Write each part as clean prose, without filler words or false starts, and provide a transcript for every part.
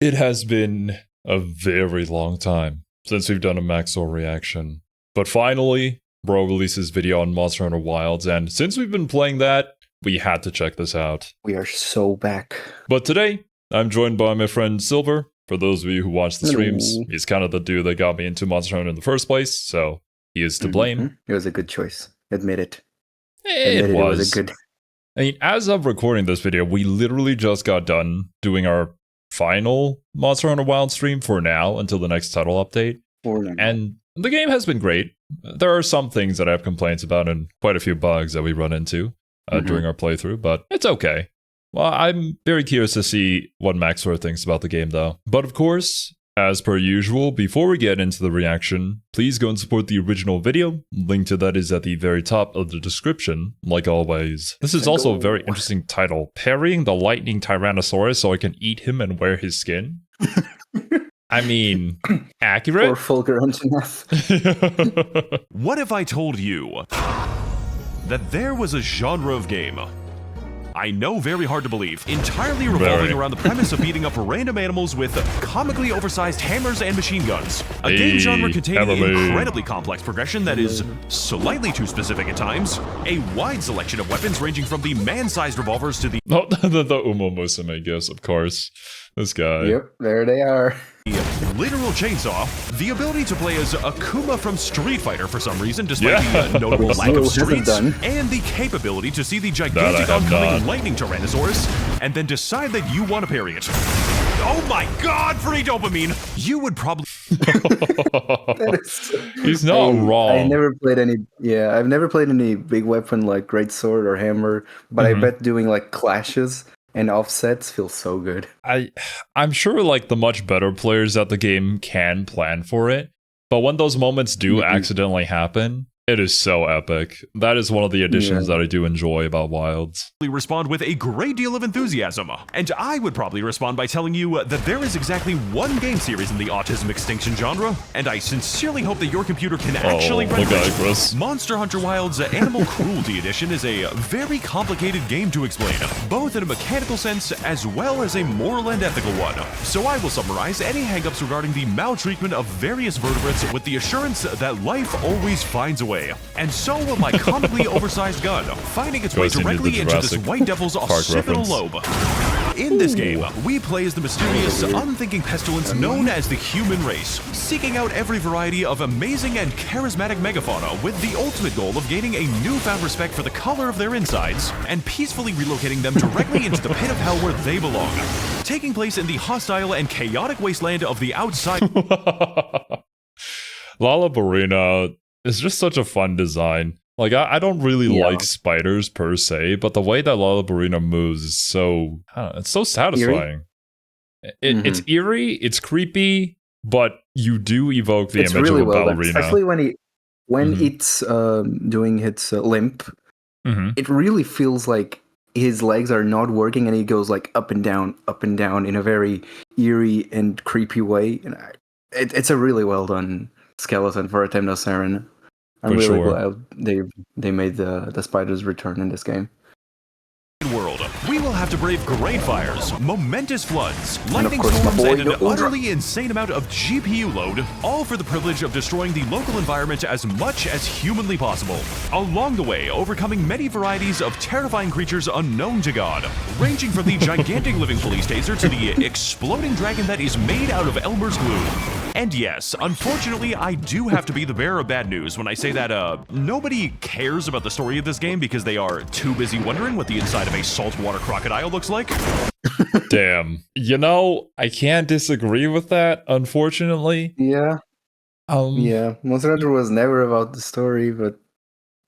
It has been a very long time since we've done a Max0r reaction. But finally, Bro released his video on Monster Hunter Wilds, and since we've been playing that, we had to check this out. We are so back. But today, I'm joined by my friend Silver. For those of you who watch the streams, he's kind of the dude that got me into Monster Hunter in the first place, so he is to blame. It was a good choice. Admit it. It was a good... I mean, as of recording this video, we literally just got done doing our final Monster Hunter Wild stream for now until the next title update. And the game has been great. There are some things that I have complaints about and quite a few bugs that we run into during our playthrough, but it's okay. Well, I'm very curious to see what Max0r thinks about the game, though. But of course, as per usual, before we get into the reaction, please go and support the original video. Link to that is at the very top of the description, like always. This is also a very interesting title. Parrying the lightning tyrannosaurus so I can eat him and wear his skin? I mean, accurate? Or Fulgur Antonoff. What if I told you that there was a genre of game, I know, very hard to believe, entirely revolving around the premise of beating up random animals with comically oversized hammers and machine guns. A game genre containing incredibly complex progression that is slightly too specific at times, a wide selection of weapons ranging from the man-sized revolvers to the the Umo Musume gifts, of course. This guy. Yep, there they are. Literal chainsaw, the ability to play as Akuma from Street Fighter for some reason, despite the notable lack of streets, and the capability to see the gigantic oncoming lightning Tyrannosaurus, and then decide that you want to parry it. Oh my god, free dopamine! You would probably... He's not wrong. I never played any... Yeah, I've never played any big weapon like Great Sword or Hammer, but I bet doing like clashes and offsets feels so good. I'm sure like the much better players at the game can plan for it, but when those moments do accidentally happen, it is so epic. That is one of the additions that I do enjoy about Wilds. Respond with a great deal of enthusiasm, and I would probably respond by telling you that there is exactly one game series in the autism extinction genre, and I sincerely hope that your computer can actually render it. Monster Hunter Wilds Animal Cruelty Edition is a very complicated game to explain, both in a mechanical sense as well as a moral and ethical one. So I will summarize any hangups regarding the maltreatment of various vertebrates with the assurance that life always finds a way. And so will my comically oversized gun, finding its way directly into this white devil's occipital lobe. In this game, we play as the mysterious, unthinking pestilence known as the human race, seeking out every variety of amazing and charismatic megafauna with the ultimate goal of gaining a newfound respect for the color of their insides and peacefully relocating them directly into the pit of hell where they belong, taking place in the hostile and chaotic wasteland of the outside. Lalabarina is just such a fun design. Like, I don't really like spiders per se, but the way that Lalabarina moves is so... it's so satisfying. It's eerie, it's creepy, but you do evoke the image of a ballerina. Especially when it's doing its limp, it really feels like his legs are not working and he goes like up and down in a very eerie and creepy way. And it's a really well done skeleton for a tyrannosaurus. I'm really glad they made the spiders return in this game. World, we will have to brave great fires, momentous floods, lightning storms, and an utterly insane amount of GPU load, all for the privilege of destroying the local environment as much as humanly possible. Along the way, overcoming many varieties of terrifying creatures unknown to God, ranging from the gigantic living police taser to the exploding dragon that is made out of Elmer's glue. And yes, unfortunately, I do have to be the bearer of bad news when I say that nobody cares about the story of this game because they are too busy wondering what the inside of a saltwater crocodile looks like. Damn. You know, I can't disagree with that, unfortunately. Yeah. Monster Hunter was never about the story, but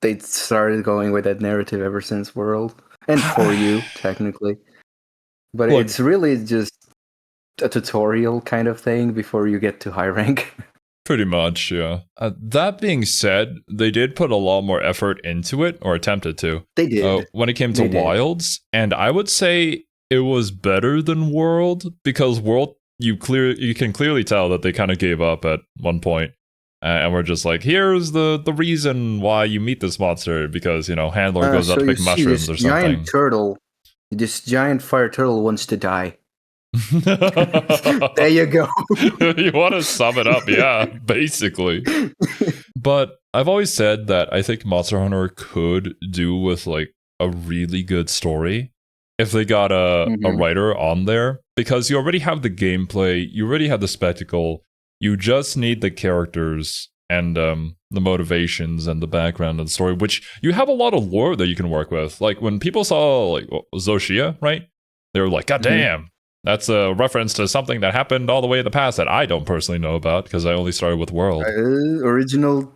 they started going with that narrative ever since World. And for you, technically. But it's really just a tutorial kind of thing before you get to high rank. Pretty much, yeah. That being said, they did put a lot more effort into it, or attempted to. They did. When it came to Wilds, and I would say it was better than World, because World, you can clearly tell that they kind of gave up at one point. And we're just like, here's the reason why you meet this monster, because, you know, Handler goes out to pick mushrooms or something. Giant turtle, this giant fire turtle wants to die. There you go. You want to sum it up, yeah, basically. But I've always said that I think Monster Hunter could do with like a really good story if they got a writer on there, because you already have the gameplay, you already have the spectacle, you just need the characters and the motivations and the background and the story, which you have a lot of lore that you can work with. Like when people saw like Zoshia, right? They were like, God damn, that's a reference to something that happened all the way in the past that I don't personally know about because I only started with World. Original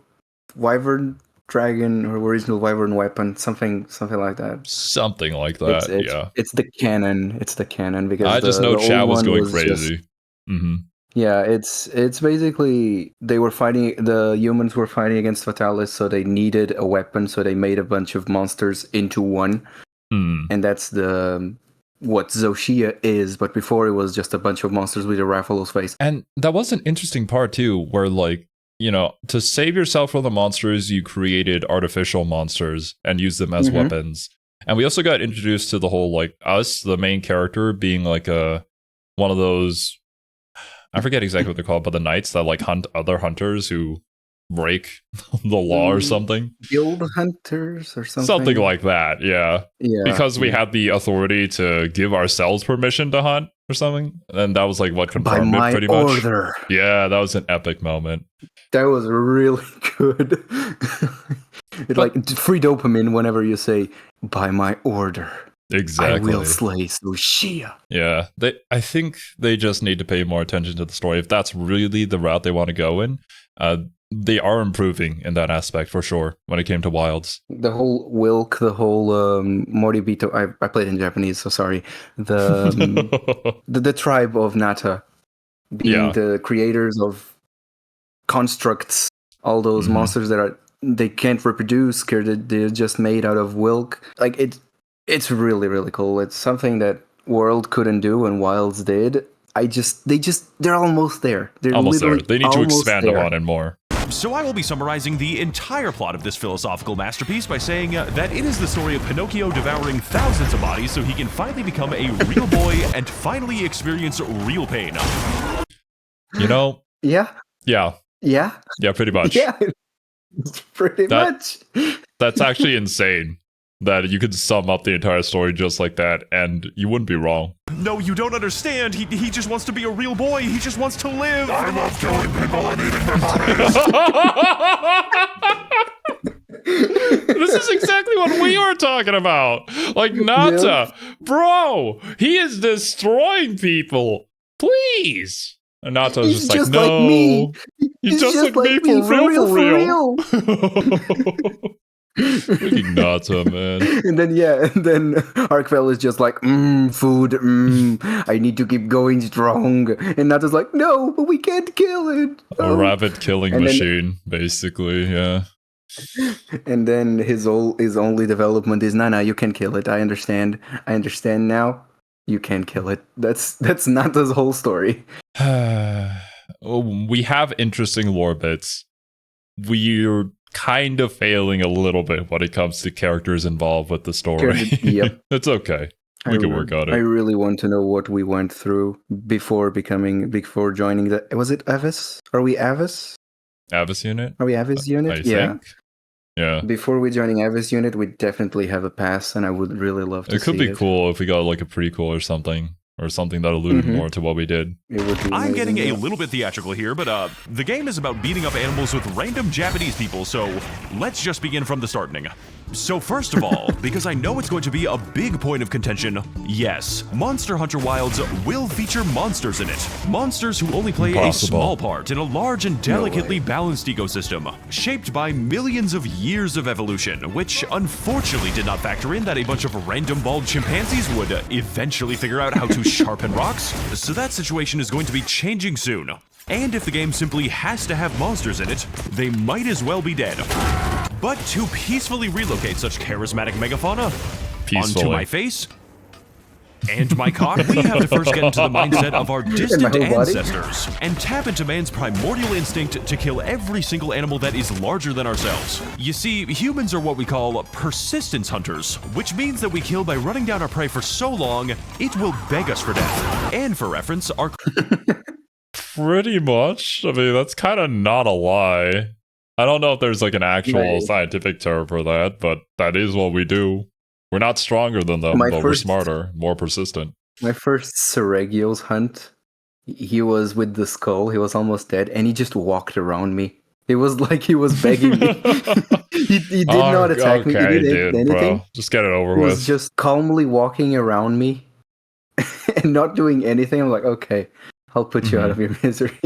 Wyvern Dragon or original Wyvern Weapon, something like that. Something like that, yeah. It's the canon. It's the canon because I just know chat was going crazy. Yeah, it's basically the humans were fighting against Fatalis, so they needed a weapon, so they made a bunch of monsters into one. And that's what Zoshia is, but before it was just a bunch of monsters with a Rathalos face. And that was an interesting part too, where like, you know, to save yourself from the monsters, you created artificial monsters and used them as weapons. And we also got introduced to the whole like us, the main character, being like one of those, I forget exactly what they're called, but the knights that like hunt other hunters who break the law or something. Guild hunters or something. Something like that, yeah. Because we had the authority to give ourselves permission to hunt or something. And that was like what confirmed it pretty much. Yeah, that was an epic moment. That was really good. Like free dopamine whenever you say, by my order. Exactly. I will slay Zoshia. Yeah, I think they just need to pay more attention to the story. If that's really the route they want to go in, they are improving in that aspect for sure when it came to Wilds. The whole Wilk, the whole Moribito, I played in Japanese, so sorry. The tribe of Nata being the creators of constructs, all those monsters that they can't reproduce, they're just made out of Wilk. Like it's really, really cool. It's something that World couldn't do and Wilds did. They're almost there. They're almost there. They need to expand upon it more. So I will be summarizing the entire plot of this philosophical masterpiece by saying that it is the story of Pinocchio devouring thousands of bodies so he can finally become a real boy and finally experience real pain. You know? Yeah. Yeah. Yeah. Yeah, pretty much. Yeah. Pretty much. That's actually insane. That you could sum up the entire story just like that, and you wouldn't be wrong. No, you don't understand. He just wants to be a real boy. He just wants to live. I love killing people and eating their bodies. This is exactly what we were talking about. Like, Nata, bro, he is destroying people. Please. And Nata's just like, no. Like me. He's just like me, for real. Freaking Nata, man. And then Arkvel is just like, food, I need to keep going strong. And Nata's like, no, but we can't kill it. A rabbit killing machine, basically, yeah. And then his only development is, no, you can kill it. I understand now. You can't kill it. That's Nata's whole story. We have interesting lore bits. We're kind of failing a little bit when it comes to characters involved with the story. Yep. It's okay. We can work on it. I really want to know what we went through before joining the... Was it Avis? Are we Avis? Avis unit? Are we Avis unit? I think. Yeah. Before we joining Avis unit, we definitely have a pass, and I would really love to see it. It could be cool if we got like a prequel or something that alluded more to what we did. I'm getting a little bit theatrical here, but the game is about beating up animals with random Japanese people, so let's just begin from the starting. So first of all, because I know it's going to be a big point of contention, yes, Monster Hunter Wilds will feature monsters in it. Monsters who only play a small part in a large and delicately balanced ecosystem, shaped by millions of years of evolution, which unfortunately did not factor in that a bunch of random bald chimpanzees would eventually figure out how to sharpen rocks. So that situation is going to be changing soon. And if the game simply has to have monsters in it, they might as well be dead. But to peacefully relocate such charismatic megafauna onto my face, And my cock, we have to first get into the mindset of our distant ancestors and tap into man's primordial instinct to kill every single animal that is larger than ourselves. You see, humans are what we call persistence hunters, which means that we kill by running down our prey for so long, it will beg us for death. And for reference, our... Pretty much. I mean, that's kind of not a lie. I don't know if there's like an actual scientific term for that, but that is what we do. We're not stronger than them, but we're smarter, more persistent. My first Seregios hunt, he was with the skull, he was almost dead, and he just walked around me. It was like he was begging me. he did not attack me, he didn't anything. Bro. Just get it over with. He was just calmly walking around me and not doing anything. I'm like, okay, I'll put you out of your misery.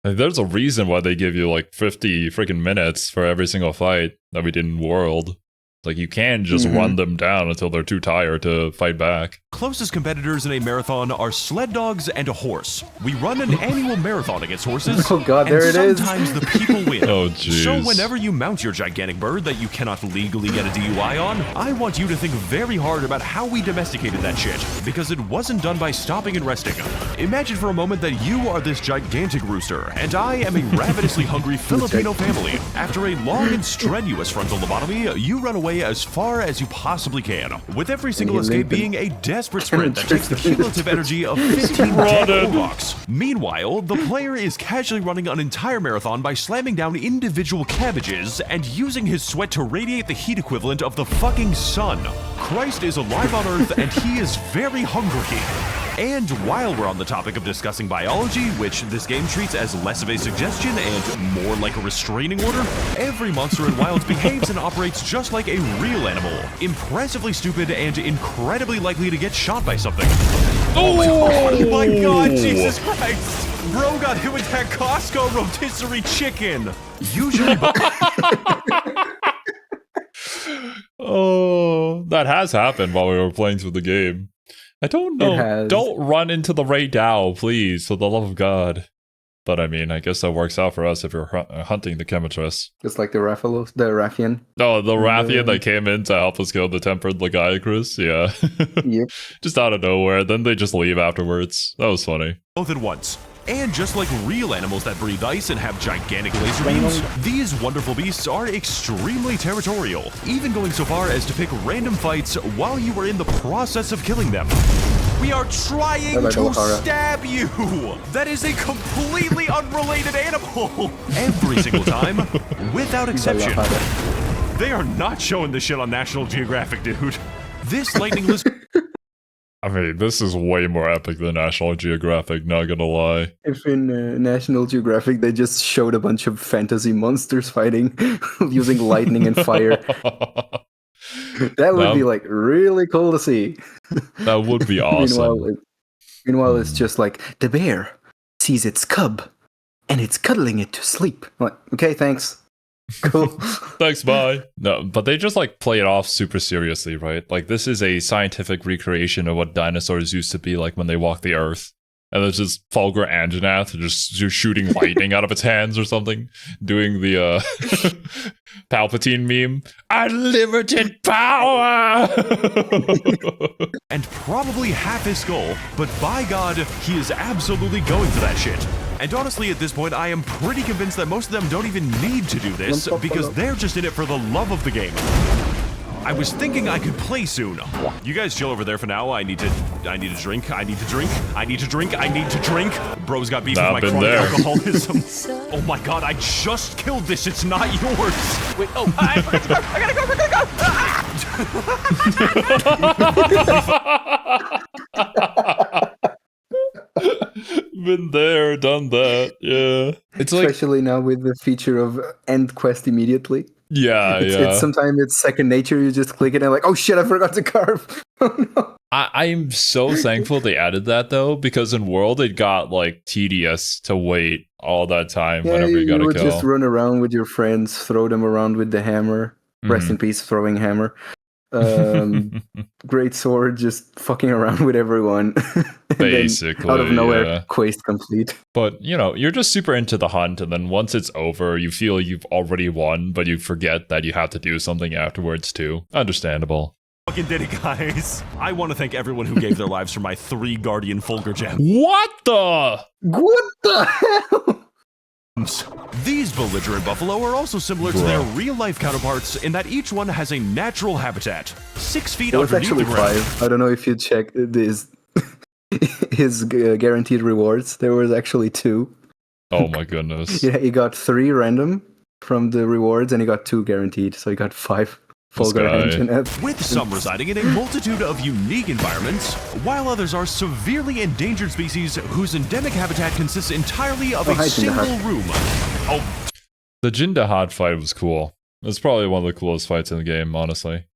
There's a reason why they give you like 50 freaking minutes for every single fight that we did in World. Like, you can just run them down until they're too tired to fight back. Closest competitors in a marathon are sled dogs and a horse. We run an annual marathon against horses. Oh god, there it is. Sometimes the people win. Oh jeez. So whenever you mount your gigantic bird that you cannot legally get a DUI on, I want you to think very hard about how we domesticated that shit, because it wasn't done by stopping and resting. Imagine for a moment that you are this gigantic rooster, and I am a ravenously hungry Filipino family. After a long and strenuous frontal lobotomy, you run away as far as you possibly can, with every single escape being a desperate sprint that takes the cumulative energy of 15 dead rocks. Meanwhile, the player is casually running an entire marathon by slamming down individual cabbages and using his sweat to radiate the heat equivalent of the fucking sun. Christ is alive on Earth and he is very hungry. And while we're on the topic of discussing biology, which this game treats as less of a suggestion and more like a restraining order, every monster in Wilds behaves and operates just like a real animal. Impressively stupid and incredibly likely to get shot by something. Oh my god, Jesus Christ! Bro got hit with that Costco rotisserie chicken! Usually... Oh, that has happened while we were playing through the game. I don't know. Don't run into the Ray Dow, please, for the love of God. But I mean, I guess that works out for us if you're hunting the Chemitress. It's like the Raffian. Oh, the Raffian that came in to help us kill the Tempered Lagiacrus? Yeah. Yep. Just out of nowhere. Then they just leave afterwards. That was funny. Both at once. And just like real animals that breathe ice and have gigantic laser beams, these wonderful beasts are extremely territorial, even going so far as to pick random fights while you are in the process of killing them. We are trying to stab you! That is a completely unrelated animal! Every single time, without exception. They are not showing this shit on National Geographic, dude. This lightning lizard... I mean, this is way more epic than National Geographic, not gonna lie. If in National Geographic they just showed a bunch of fantasy monsters fighting using lightning and fire, that would be like really cool to see. That would be awesome. Meanwhile, it's just like the bear sees its cub and it's cuddling it to sleep. I'm like, okay, thanks. Cool. Thanks, bye. No, but they just like play it off super seriously, right? Like, this is a scientific recreation of what dinosaurs used to be like when they walked the earth. And there's this Fulgur Anganath just shooting lightning out of its hands or something, doing the Palpatine meme. Unlimited power! And probably half his skull, but by God, he is absolutely going for that shit. And honestly, at this point, I am pretty convinced that most of them don't even need to do this, because they're just in it for the love of the game. I was thinking I could play soon. You guys chill over there for now. I need to drink. I need to drink. I need to drink. I need to drink.'s got beef with my chronic alcoholism. Oh my god, I just killed this. It's not yours. Wait, oh, I forgot to go. I gotta go. Been there, done that. Yeah. It's especially now with the feature of end quest immediately. Yeah, It's sometimes it's second nature. You just click it and like, oh shit, I forgot to carve. Oh no. I'm so thankful they added that though, because in World it got like tedious to wait all that time whenever you got to kill. You would just run around with your friends, throw them around with the hammer. Rest in peace, throwing hammer. Great sword, just fucking around with everyone. Basically, out of nowhere, quest complete. But you know, you're just super into the hunt, and then once it's over, you feel you've already won, but you forget that you have to do something afterwards too. Understandable. Fucking did it, guys. I want to thank everyone who gave their lives for my 3 Guardian Fulgur gems. What the? What the hell? These belligerent buffalo are also similar to their real-life counterparts in that each one has a natural habitat, 6 feet underneath the ground. Actually 5. I don't know if you check his guaranteed rewards. There was actually 2. Oh my goodness. Yeah, he got 3 random from the rewards, and he got 2 guaranteed. So he got 5 Fulgur engine. With some residing in a multitude of unique environments, while others are severely endangered species whose endemic habitat consists entirely of a single room. The Jindahad fight was cool. It's probably one of the coolest fights in the game, honestly.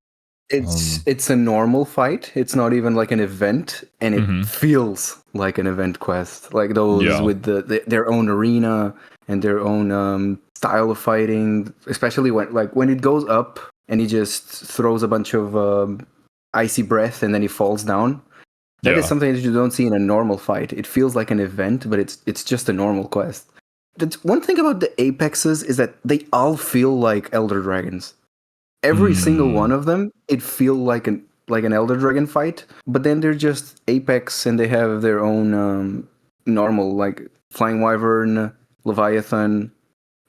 It's a normal fight. It's not even like an event, and it feels like an event quest. Like those with their own arena and their own style of fighting. Especially when it goes up and he just throws a bunch of icy breath and then he falls down. That is something that you don't see in a normal fight. It feels like an event, but it's just a normal quest. That's one thing about the Apexes is that they all feel like Elder Dragons. Every single one of them, it feels like an Elder Dragon fight, but then they're just Apex and they have their own normal, like Flying Wyvern, Leviathan,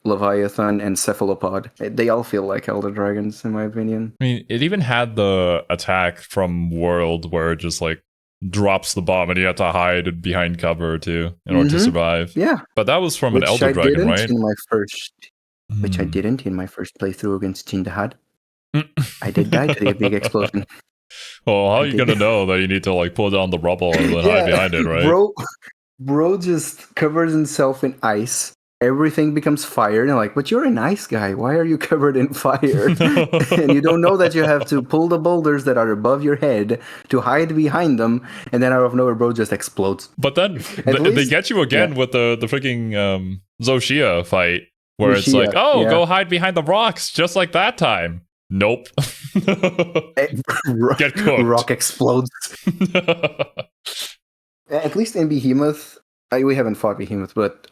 and Cephalopod. They all feel like Elder Dragons, in my opinion. I mean, it even had the attack from World where it just like drops the bomb and you have to hide behind cover too in order to survive. Yeah. But that was from an Elder Dragon, right? Which I didn't in my first playthrough against Jindahad. I did die to the big explosion. Well, how are you gonna know that you need to like pull down the rubble and then hide behind it, right? Bro just covers himself in ice. Everything becomes fire, and like, but you're an ice guy. Why are you covered in fire? And you don't know that you have to pull the boulders that are above your head to hide behind them, and then out of nowhere, bro just explodes. But then they get you again with the freaking Zoshia fight, where it's like, go hide behind the rocks, just like that time. Nope. Get cooked. Rock explodes. At least in Behemoth, we haven't fought Behemoth, but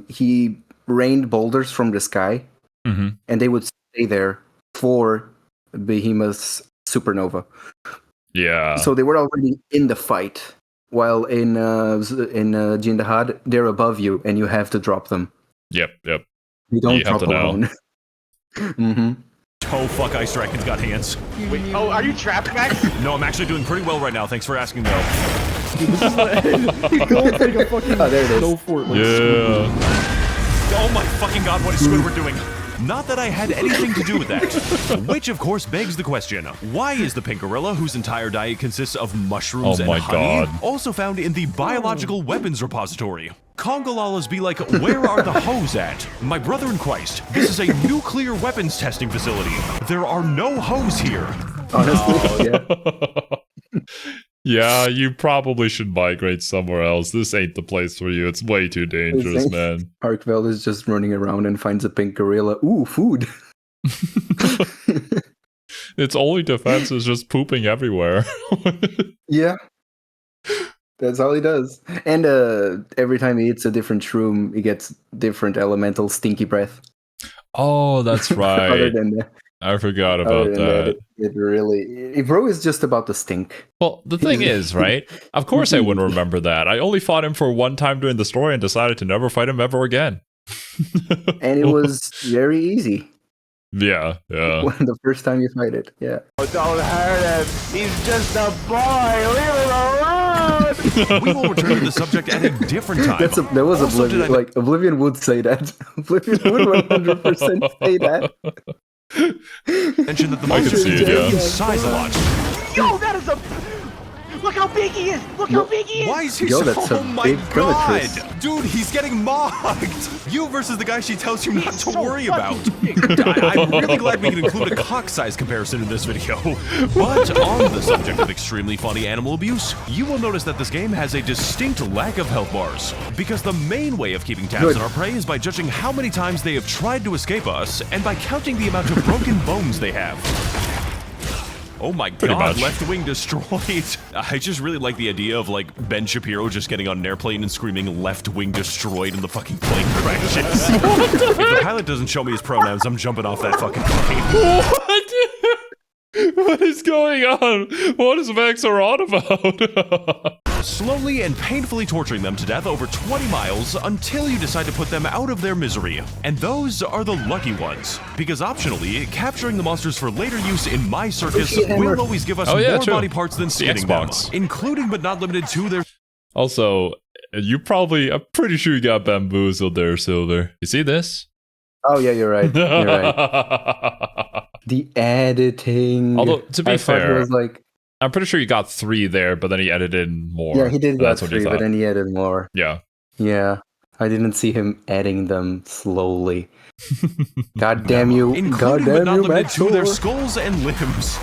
he rained boulders from the sky, and they would stay there for Behemoth's supernova. Yeah. So they were already in the fight, while in Jindahad, they're above you, and you have to drop them. Yep. You don't drop alone. Oh, fuck, Ice Dragon's got hands. Wait, are you trapped, Max? No, I'm actually doing pretty well right now. Thanks for asking, though. Dude, this is like, go take a fucking there it is. go for it. Yeah. Oh my fucking god, what is Squidward doing? Not that I had anything to do with that. Which, of course, begs the question, why is the pink gorilla, whose entire diet consists of mushrooms and honey, also found in the biological weapons repository? Congolalas be like, where are the hoes at? My brother in Christ, this is a nuclear weapons testing facility. There are no hoes here. Honestly, yeah. Yeah, you probably should migrate somewhere else. This ain't the place for you. It's way too dangerous, man. Arkveld is just running around and finds a pink gorilla. Ooh, food. Its only defense is just pooping everywhere. Yeah. That's all he does. And every time he eats a different shroom, he gets different elemental stinky breath. Oh, that's right. Other than that. I forgot about that. It really... Bro is just about the stink. Well, the thing is, right? Of course I wouldn't remember that. I only fought him for one time during the story and decided to never fight him ever again. And it was very easy. Yeah. The first time you fight it, yeah. Oh, don't hurt him. He's just a boy. Leave him alone. We will return to the subject at a different time. That was also Oblivion. Like, Oblivion would say that. Oblivion would 100% say that. Mention that the monster is size a lot. Yo, that is a... Look how big he is! Look how big he is! Why is he Yo, so... that's a Oh my big god! primitive. Dude, he's getting mocked! You versus the guy she tells you not to so worry about. big. I'm really glad we can include a cock size comparison in this video. But on the subject of extremely funny animal abuse, you will notice that this game has a distinct lack of health bars. Because the main way of keeping tabs on our prey is by judging how many times they have tried to escape us, and by counting the amount of broken bones they have. Oh my god, left wing destroyed. I just really like the idea of like Ben Shapiro just getting on an airplane and screaming left wing destroyed and the fucking plane crashes. If the pilot doesn't show me his pronouns, I'm jumping off that fucking plane. What is going on? What is Max0r on about? Slowly and painfully torturing them to death over 20 miles until you decide to put them out of their misery. And those are the lucky ones. Because optionally, capturing the monsters for later use in my circus will always give us more body parts than skinning them, including but not limited to their... Also, I'm pretty sure you got bamboozled there, Silver. You see this? Oh yeah, you're right. You're right. The editing. Although, to be fair, was like, I'm pretty sure you got 3 there, but then he edited more. Yeah, he did get 3, but then he added more. Yeah. Yeah. I didn't see him adding them slowly. God damn you. Including but not limited to their skulls and limbs.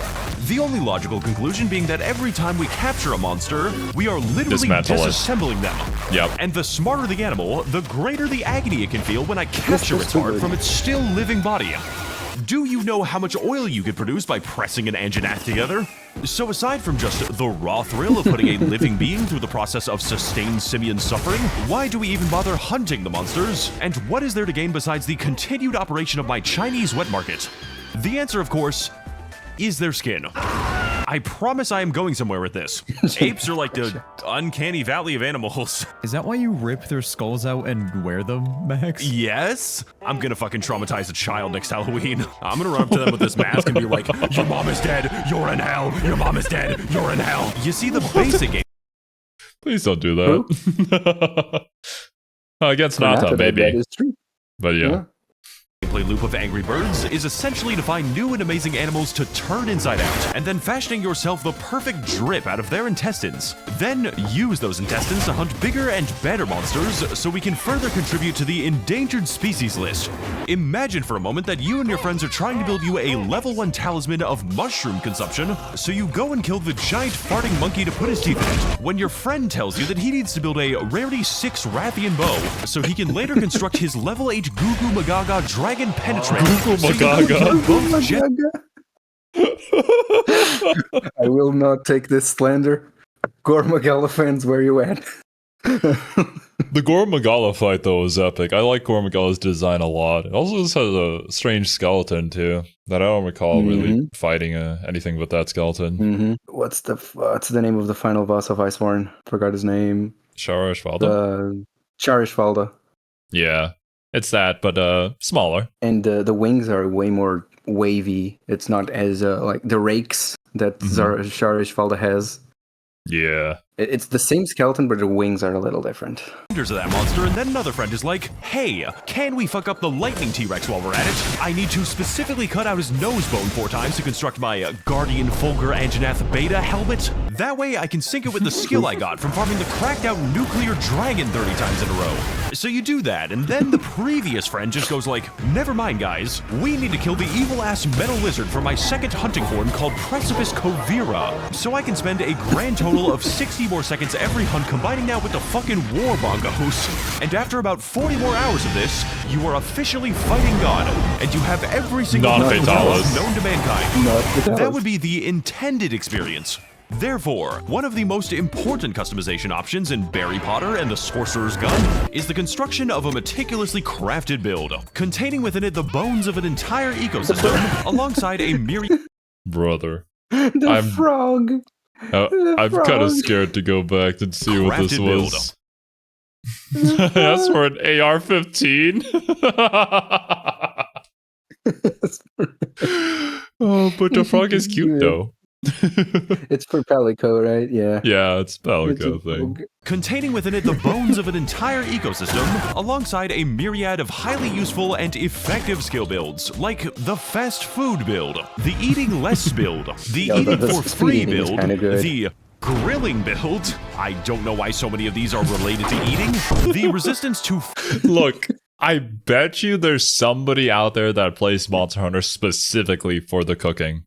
The only logical conclusion being that every time we capture a monster, we are literally disassembling them. Yep. And the smarter the animal, the greater the agony it can feel when I capture its heart from its still living body. Do you know how much oil you could produce by pressing an anginath together? So aside from just the raw thrill of putting a living being through the process of sustained simian suffering, why do we even bother hunting the monsters? And what is there to gain besides the continued operation of my Chinese wet market? The answer, of course, is their skin. I promise I am going somewhere with this. Apes are like the uncanny valley of animals. Is that why you rip their skulls out and wear them, Max? Yes. I'm gonna fucking traumatize a child next Halloween. I'm gonna run up to them with this mask and be like, your mom is dead, you're in hell. Your mom is dead, you're in hell. You see the basic game. Please don't do that. Against Nata, maybe. That is true. But yeah. Gameplay loop of Angry Birds is essentially to find new and amazing animals to turn inside out, and then fashioning yourself the perfect drip out of their intestines. Then use those intestines to hunt bigger and better monsters so we can further contribute to the endangered species list. Imagine for a moment that you and your friends are trying to build you a level 1 talisman of mushroom consumption, so you go and kill the giant farting monkey to put his teeth in it, when your friend tells you that he needs to build a rarity 6 Rathian bow so he can later construct his level 8 Goo Goo Magaga Dragon Penetrate. Google Magaga. I will not take this slander. Gore Magala fans, where you at? The Gore Magala fight, though, is epic. I like Gore Magala's design a lot. It also just has a strange skeleton, too, that I don't recall really fighting anything but that skeleton. What's the name of the final boss of Iceborne? Forgot his name. Charishvalda? Charishvalda. Yeah. It's that, but smaller. And the wings are way more wavy. It's not as like the rakes that Charishvalda has. Yeah. It's the same skeleton, but the wings are a little different. Of that monster, and then another friend is like, hey, can we fuck up the lightning T-Rex while we're at it? I need to specifically cut out his nose bone 4 times to construct my Guardian Fulgur Anginath Beta helmet. That way I can sync it with the skill I got from farming the cracked out nuclear dragon 30 times in a row. So you do that, and then the previous friend just goes like, never mind guys, we need to kill the evil-ass metal lizard for my second hunting horn called Precipice Covira, so I can spend a grand total of 60 more seconds every hunt combining that with the fucking war bongos. And after about 40 more hours of this, you are officially fighting God, and you have every single known to mankind. That would be the intended experience. Therefore, one of the most important customization options in Barry Potter and the Sorcerer's Gun is the construction of a meticulously crafted build, containing within it the bones of an entire ecosystem, alongside a myriad... Brother. The frog! I'm kind of scared to go back and see what this was. That's for an AR-15? Oh, but the frog is cute, though. It's for Palico, right? Yeah. Yeah, it's Palico thing. Containing within it the bones of an entire ecosystem, alongside a myriad of highly useful and effective skill builds, like the fast food build, the eating less build, the eating for free build, the grilling build. I don't know why so many of these are related to eating. The resistance to... Look, I bet you there's somebody out there that plays Monster Hunter specifically for the cooking.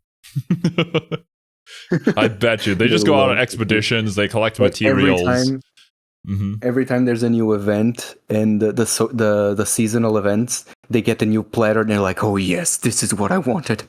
I bet you. They just go out on expeditions, they collect materials. Every time there's a new event and the seasonal events, they get a new platter and they're like, oh yes, this is what I wanted.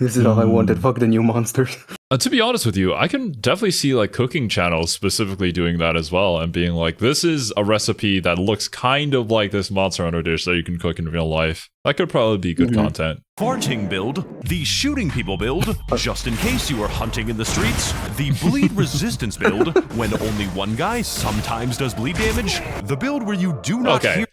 This is all I wanted. Fuck the new monsters. To be honest with you, I can definitely see like cooking channels specifically doing that as well and being like, this is a recipe that looks kind of like this Monster Hunter dish that you can cook in real life. That could probably be good content. Farting build, the shooting people build, just in case you are hunting in the streets, the bleed resistance build, when only one guy sometimes does bleed damage, the build where you do not hear...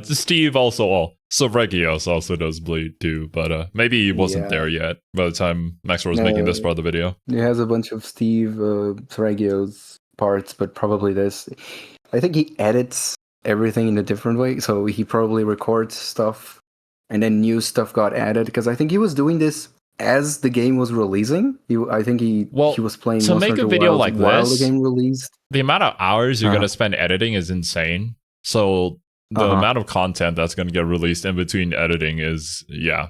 Steve also... So Regios also does bleed too, but maybe he wasn't there yet by the time Max0r was making this part of the video. He has a bunch of Steve Regios parts, but probably this. I think he edits everything in a different way, so he probably records stuff and then new stuff got added, because I think he was doing this as the game was releasing. I think he was playing to make a video like while this, the game released. The amount of hours you're going to spend editing is insane. So the amount of content that's going to get released in between editing is,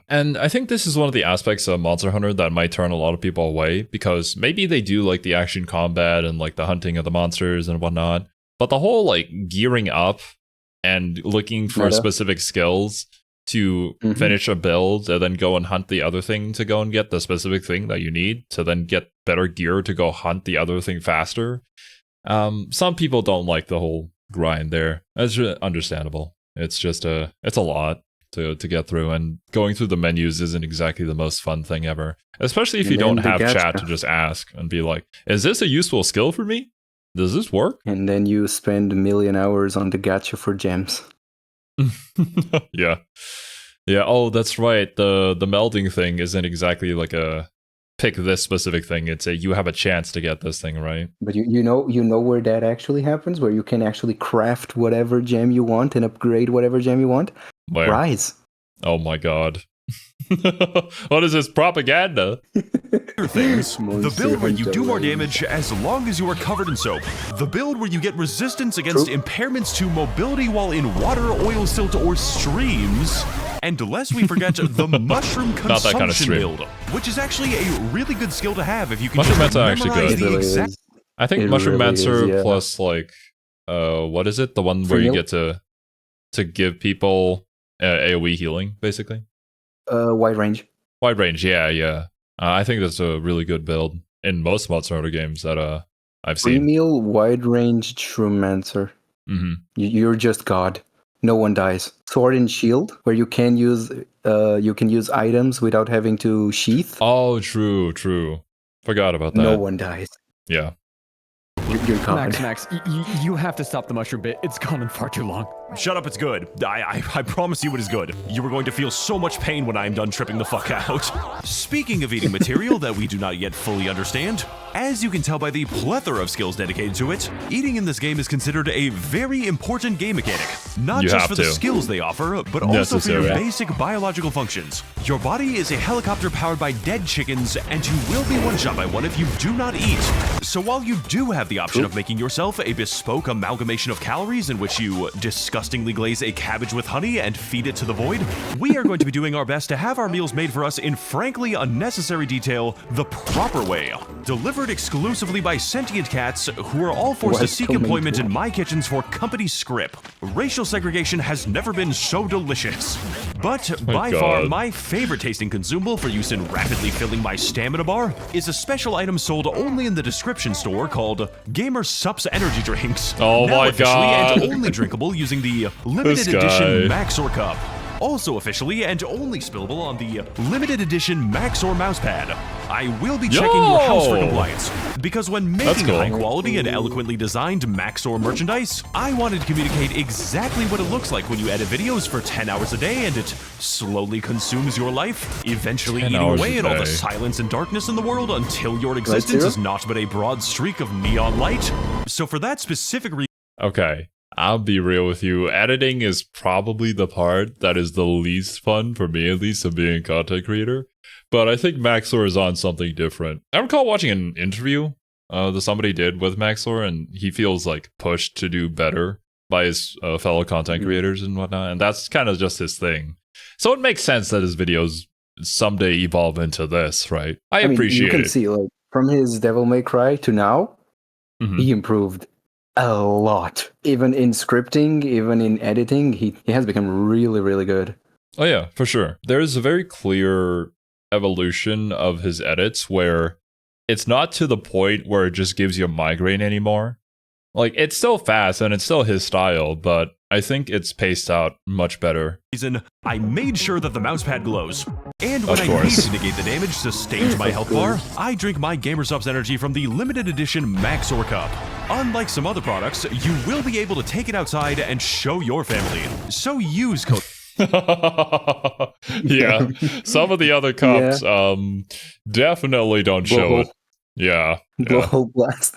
And I think this is one of the aspects of Monster Hunter that might turn a lot of people away, because maybe they do like the action combat and like the hunting of the monsters and whatnot, but the whole like gearing up and looking for specific skills to finish a build and then go and hunt the other thing to go and get the specific thing that you need to then get better gear to go hunt the other thing faster. Some people don't like the whole grind there. That's understandable. It's just it's a lot to get through, and going through the menus isn't exactly the most fun thing ever, especially if you don't have chat to just ask and be like, is this a useful skill for me? Does this work? And then you spend 1 million hours on the gacha for gems. Yeah. Oh, that's right. The melding thing isn't exactly like a pick this specific thing. It's you have a chance to get this thing, right? But you know where that actually happens, where you can actually craft whatever gem you want and upgrade whatever gem you want. Where? Rise. Oh my god. What is this propaganda? Things. The build where you do more damage as long as you are covered in soap. The build where you get resistance against impairments to mobility while in water, oil, silt, or streams. And lest we forget the mushroom consumption build, which is actually a really good skill to have if you can Mushroom actually good. The exact... I think Mushroom Mancer plus like what is it? The one where you get to give people AoE healing, basically. Wide range. Wide range, yeah. I think that's a really good build in most Monster Hunter games that I've seen. Free-meal, wide range, Shroomancer. You're just God. No one dies. Sword and Shield, where you can use items without having to sheath. Oh, true. Forgot about that. No one dies. Yeah. You're God. Max, you have to stop the mushroom bit. It's gone on far too long. Shut up, it's good. I promise you it is good. You are going to feel so much pain when I am done tripping the fuck out. Speaking of eating material that we do not yet fully understand, as you can tell by the plethora of skills dedicated to it, eating in this game is considered a very important game mechanic. Not just for the skills they offer, but also for your basic biological functions. Your body is a helicopter powered by dead chickens, and you will be one shot by one if you do not eat. So while you do have the option of making yourself a bespoke amalgamation of calories in which you disgustingly glaze a cabbage with honey and feed it to the void, we are going to be doing our best to have our meals made for us in frankly unnecessary detail the proper way. Delivered exclusively by sentient cats who are all forced to seek employment in my kitchens for company scrip. Racial segregation has never been so delicious. But by far my favorite tasting consumable for use in rapidly filling my stamina bar is a special item sold only in the description store called Gamer Sups Energy Drinks. Oh now my god. And only drinkable using the limited edition Max0r cup. Also officially and only spillable on the limited edition Max0r mousepad. I will be checking your house for compliance, because when making high quality and eloquently designed Max0r merchandise, I wanted to communicate exactly what it looks like when you edit videos for 10 hours a day and it slowly consumes your life, eventually eating away at all the silence and darkness in the world until your existence is naught but a broad streak of neon light. So for that specific reason... Okay. I'll be real with you. Editing is probably the part that is the least fun, for me at least, of being a content creator. But I think Max0r is on something different. I recall watching an interview that somebody did with Max0r, and he feels like pushed to do better by his fellow content creators and whatnot. And that's kind of just his thing. So it makes sense that his videos someday evolve into this, right? I appreciate it. You can see, like, from his Devil May Cry to now, he improved a lot. Even in scripting, even in editing, he has become really, really good. Oh yeah, for sure. There's a very clear evolution of his edits where it's not to the point where it just gives you a migraine anymore. Like, it's still fast and it's still his style, but I think it's paced out much better. I made sure that the mousepad glows. And when I need to negate the damage sustained to my health bar, I drink my GamerSupps energy from the limited edition Max0r cup. Unlike some other products, you will be able to take it outside and show your family. So use code. Yeah, some of the other cups definitely don't show it. Yeah. Blast.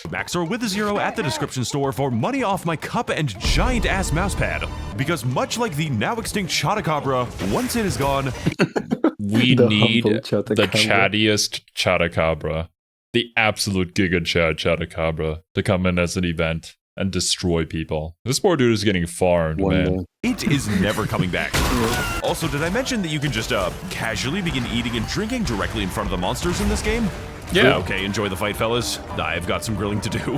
Max0r with a 0 at the description store for money off my cup and giant ass mousepad. Because much like the now extinct Chatacabra, once it is gone, we need the chattiest Chatacabra, the absolute Giga Chat Chatacabra, to come in as an event and destroy people. This poor dude is getting farmed, man. It is never coming back. Also, did I mention that you can just casually begin eating and drinking directly in front of the monsters in this game? Yeah. Okay, enjoy the fight, fellas. I've got some grilling to do.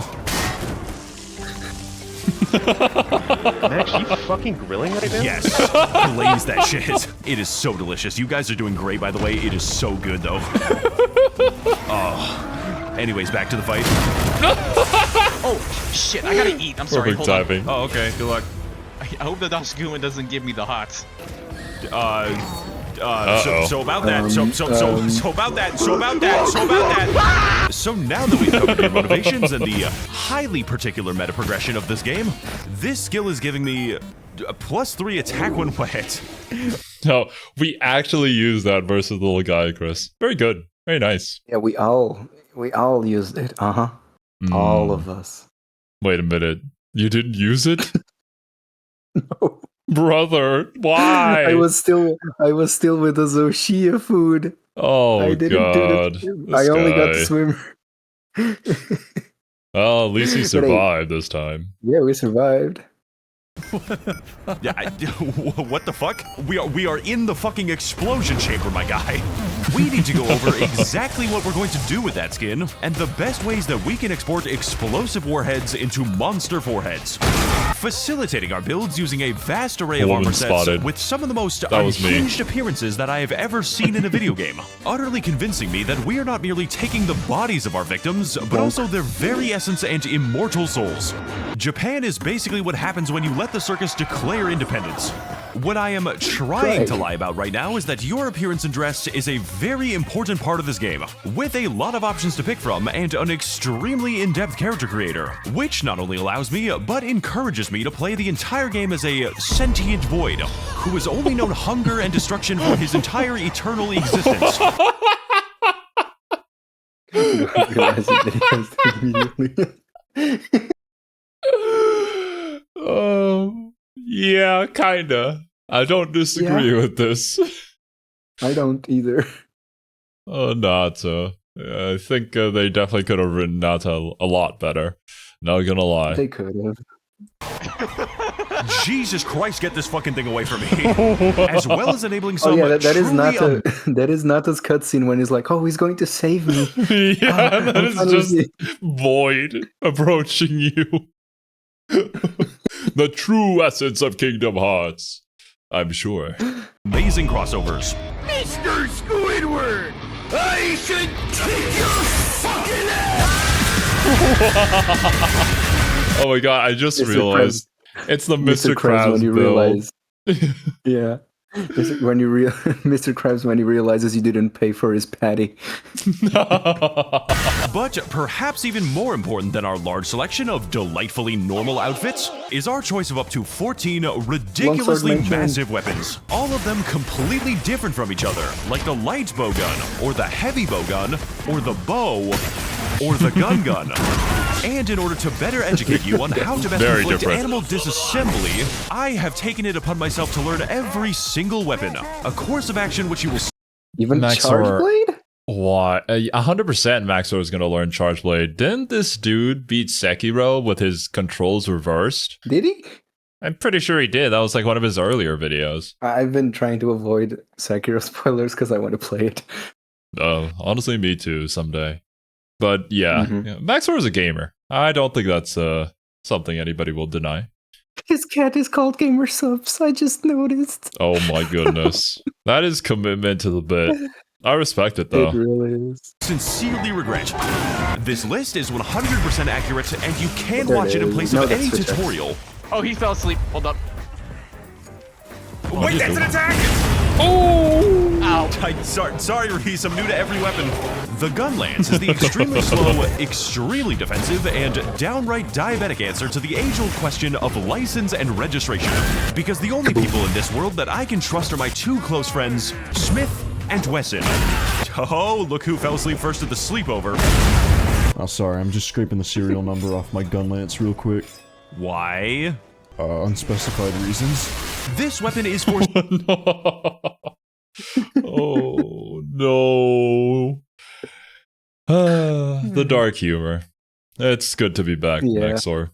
Max, you fucking grilling right now? Yes. Blaze that shit. It is so delicious. You guys are doing great, by the way. It is so good, though. Oh. Anyways, back to the fight. Oh, shit, I gotta eat. I'm sorry, hold on. Oh, okay, good luck. I hope the Dosguin doesn't give me the hots. So about that, so about that. So now that we've covered the motivations and the highly particular meta progression of this game, this skill is giving me +3 attack when wet. No, we actually use that versus the little guy, Chris. Very good. Very nice. Yeah, we all used it. All of us. Wait a minute. You didn't use it? No. Brother, why? I was still with the Zoshia food. Oh, I didn't God. I only got the swimmer. Well, at least he survived this time. Yeah, we survived. Yeah, what the fuck? We are in the fucking explosion chamber, my guy. We need to go over exactly what we're going to do with that skin, and the best ways that we can export explosive warheads into monster foreheads. Facilitating our builds using a vast array of armor sets with some of the most unhinged appearances that I have ever seen in a video game. Utterly convincing me that we are not merely taking the bodies of our victims, but also their very essence and immortal souls. Japan is basically what happens when you let the circus declare independence. What I am trying to lie about right now is that your appearance and dress is a very important part of this game, with a lot of options to pick from and an extremely in-depth character creator, which not only allows me, but encourages me to play the entire game as a sentient void, who has only known hunger and destruction for his entire eternal existence. Yeah, kinda. I don't disagree with this. I don't either. Nata. I think they definitely could have written Nata a lot better. Not gonna lie. They could have. Jesus Christ, get this fucking thing away from me. As well as enabling some that is Nata's cutscene when he's like, oh, he's going to save me. Yeah, that is just Void approaching you. The true essence of Kingdom Hearts, I'm sure. Amazing crossovers. Mr. Squidward, I should kick your fucking ass! Oh my god, I just realized it's the Mr. Krabs when you bill. realize. Yeah. Mr. Krabs when he realizes you didn't pay for his patty. But perhaps even more important than our large selection of delightfully normal outfits is our choice of up to 14 ridiculously massive weapons. All of them completely different from each other, like the light bow gun, or the heavy bow gun, or the bow, or the gun. And in order to better educate you on how to best inflict animal disassembly, I have taken it upon myself to learn every single weapon. A course of action which you will... Even Charge Blade? Why? 100% Max0r is going to learn Charge Blade. Didn't this dude beat Sekiro with his controls reversed? Did he? I'm pretty sure he did. That was like one of his earlier videos. I've been trying to avoid Sekiro spoilers because I want to play it. Oh, honestly, me too, someday. But yeah, Max0r is a gamer. I don't think that's something anybody will deny. His cat is called Gamer Subs. I just noticed. Oh my goodness. That is commitment to the bit. I respect it though. It really is. Sincerely regret. This list is 100% accurate, and you can watch it in place of any tutorial. Oh, he fell asleep. Hold up. Wait, that's an attack! Oh! Ow. Sorry, Reese, I'm new to every weapon. The gun lance is the extremely slow, extremely defensive, and downright diabetic answer to the age-old question of license and registration. Because the only people in this world that I can trust are my two close friends, Smith and Wesson. Oh, look who fell asleep first at the sleepover. Oh, sorry, I'm just scraping the serial number off my gun lance real quick. Why? Unspecified reasons. This weapon is for... Oh no. The dark humor. It's good to be back, Max0r.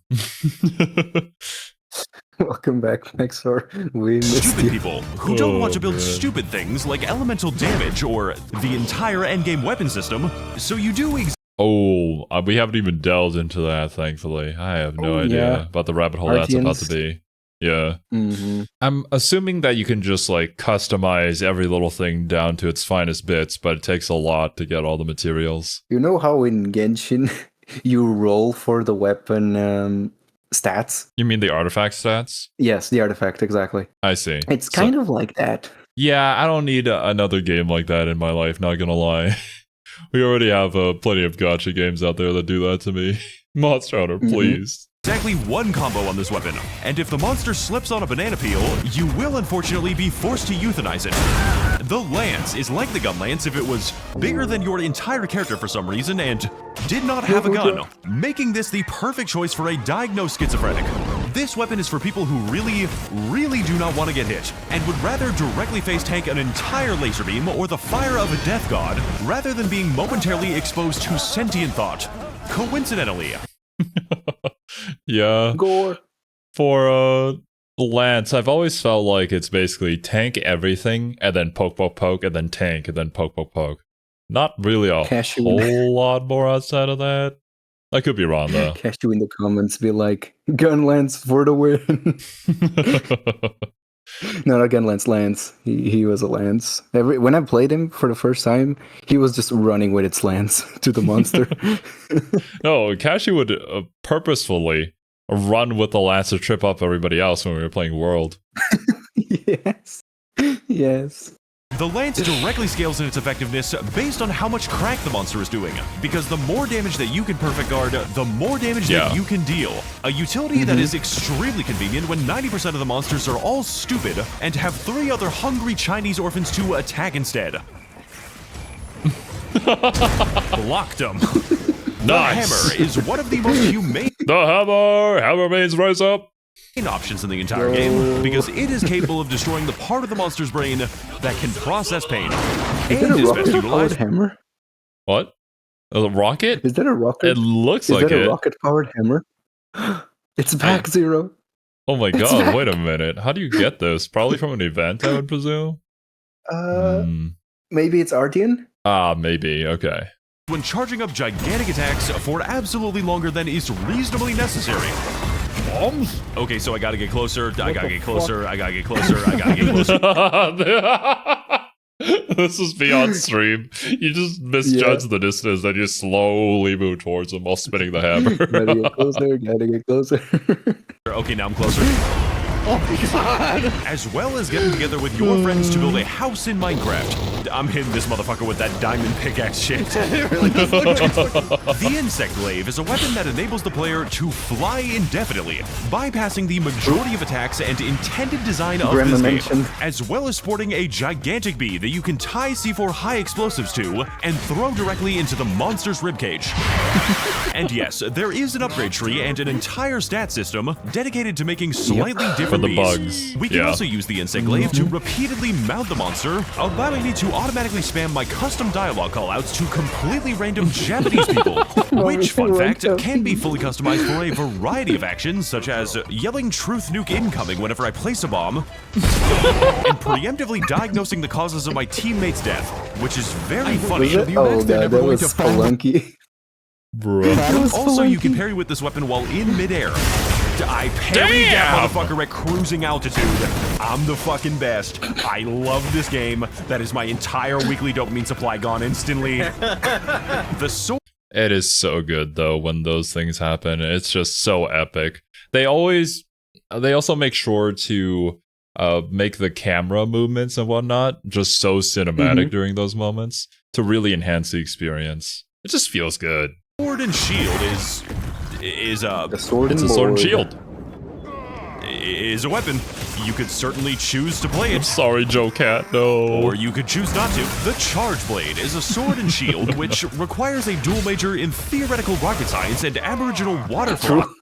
Welcome back, Max0r. We missed stupid you. people who don't want to build stupid things like elemental damage or the entire endgame weapon system, so you do we haven't even delved into that, thankfully. I have no idea about the rabbit hole that's about to be. Yeah. I'm assuming that you can just like customize every little thing down to its finest bits, but it takes a lot to get all the materials. You know how in Genshin you roll for the weapon stats? You mean the artifact stats? Yes, the artifact, exactly. I see. It's kind of like that. Yeah, I don't need another game like that in my life, not gonna lie. We already have plenty of gacha games out there that do that to me. Monster Hunter, please. Exactly one combo on this weapon, and if the monster slips on a banana peel, you will unfortunately be forced to euthanize it. The lance is like the gun lance if it was bigger than your entire character for some reason and did not have a gun, making this the perfect choice for a diagnosed schizophrenic. This weapon is for people who really do not want to get hit, and would rather directly face tank an entire laser beam or the fire of a death god, rather than being momentarily exposed to sentient thought. Coincidentally. Yeah. Gore. For Lance, I've always felt like it's basically tank everything, and then poke, poke, poke, and then tank, and then poke, poke, poke. Not really a whole lot more outside of that. I could be wrong, though. Cashew in the comments be like, gun Lance for the win. No, not gun Lance, Lance. He was a Lance. When I played him for the first time, he was just running with its lance to the monster. No, Cashew would purposefully run with the lance to trip up everybody else when we were playing World. Yes. Yes. The lance directly scales in its effectiveness based on how much crack the monster is doing, because the more damage that you can perfect guard, the more damage that you can deal. A utility that is extremely convenient when 90% of the monsters are all stupid and have 3 other hungry Chinese orphans to attack instead. Blocked them. Nice. The hammer is one of the most humane... The hammer means rise up. Options in the entire game, because it is capable of destroying the part of the monster's brain that can process pain. Is that a rocket-powered hammer? What? A rocket? Is that a rocket? It looks like it. Is that a rocket-powered hammer? It's back, Zero. Oh my god, wait a minute. How do you get this? Probably from an event, I would presume? Maybe it's Artian? Maybe, okay. When charging up gigantic attacks for absolutely longer than is reasonably necessary. Okay, so I gotta get closer, I gotta get closer, I gotta get closer, I gotta get closer. This is beyond stream. You just misjudge the distance and you slowly move towards him while spinning the hammer. Gotta get closer, gotta get closer. Okay, now I'm closer. Oh my god! As well as getting together with your friends to build a house in Minecraft. I'm hitting this motherfucker with that diamond pickaxe shit. The insect glaive is a weapon that enables the player to fly indefinitely, bypassing the majority of attacks and intended design of this game, as well as sporting a gigantic bee that you can tie C4 high explosives to and throw directly into the monster's ribcage. And yes, there is an upgrade tree and an entire stat system dedicated to making slightly different the bugs. We can also use the insect glaive to repeatedly mount the monster, allowing me to automatically spam my custom dialogue callouts to completely random Japanese people, which, fun fact, can be fully customized for a variety of actions, such as yelling truth nuke incoming whenever I place a bomb, and preemptively diagnosing the causes of my teammate's death, which is very funny. Oh god, that was Spelunky. Bro. Also, you can parry with this weapon while in midair. I parried that motherfucker at cruising altitude. I'm the fucking best. I love this game. That is my entire weekly dopamine supply gone instantly. The sword. It is so good though when those things happen. It's just so epic. They also make sure to make the camera movements and whatnot just so cinematic during those moments to really enhance the experience. It just feels good. Sword and shield is a sword. It's a sword and shield. Is a weapon. You could certainly choose to play it. I'm sorry, Joe Cat. No. Or you could choose not to. The Charge Blade is a sword and shield which requires a dual major in theoretical rocket science and Aboriginal water philosophy.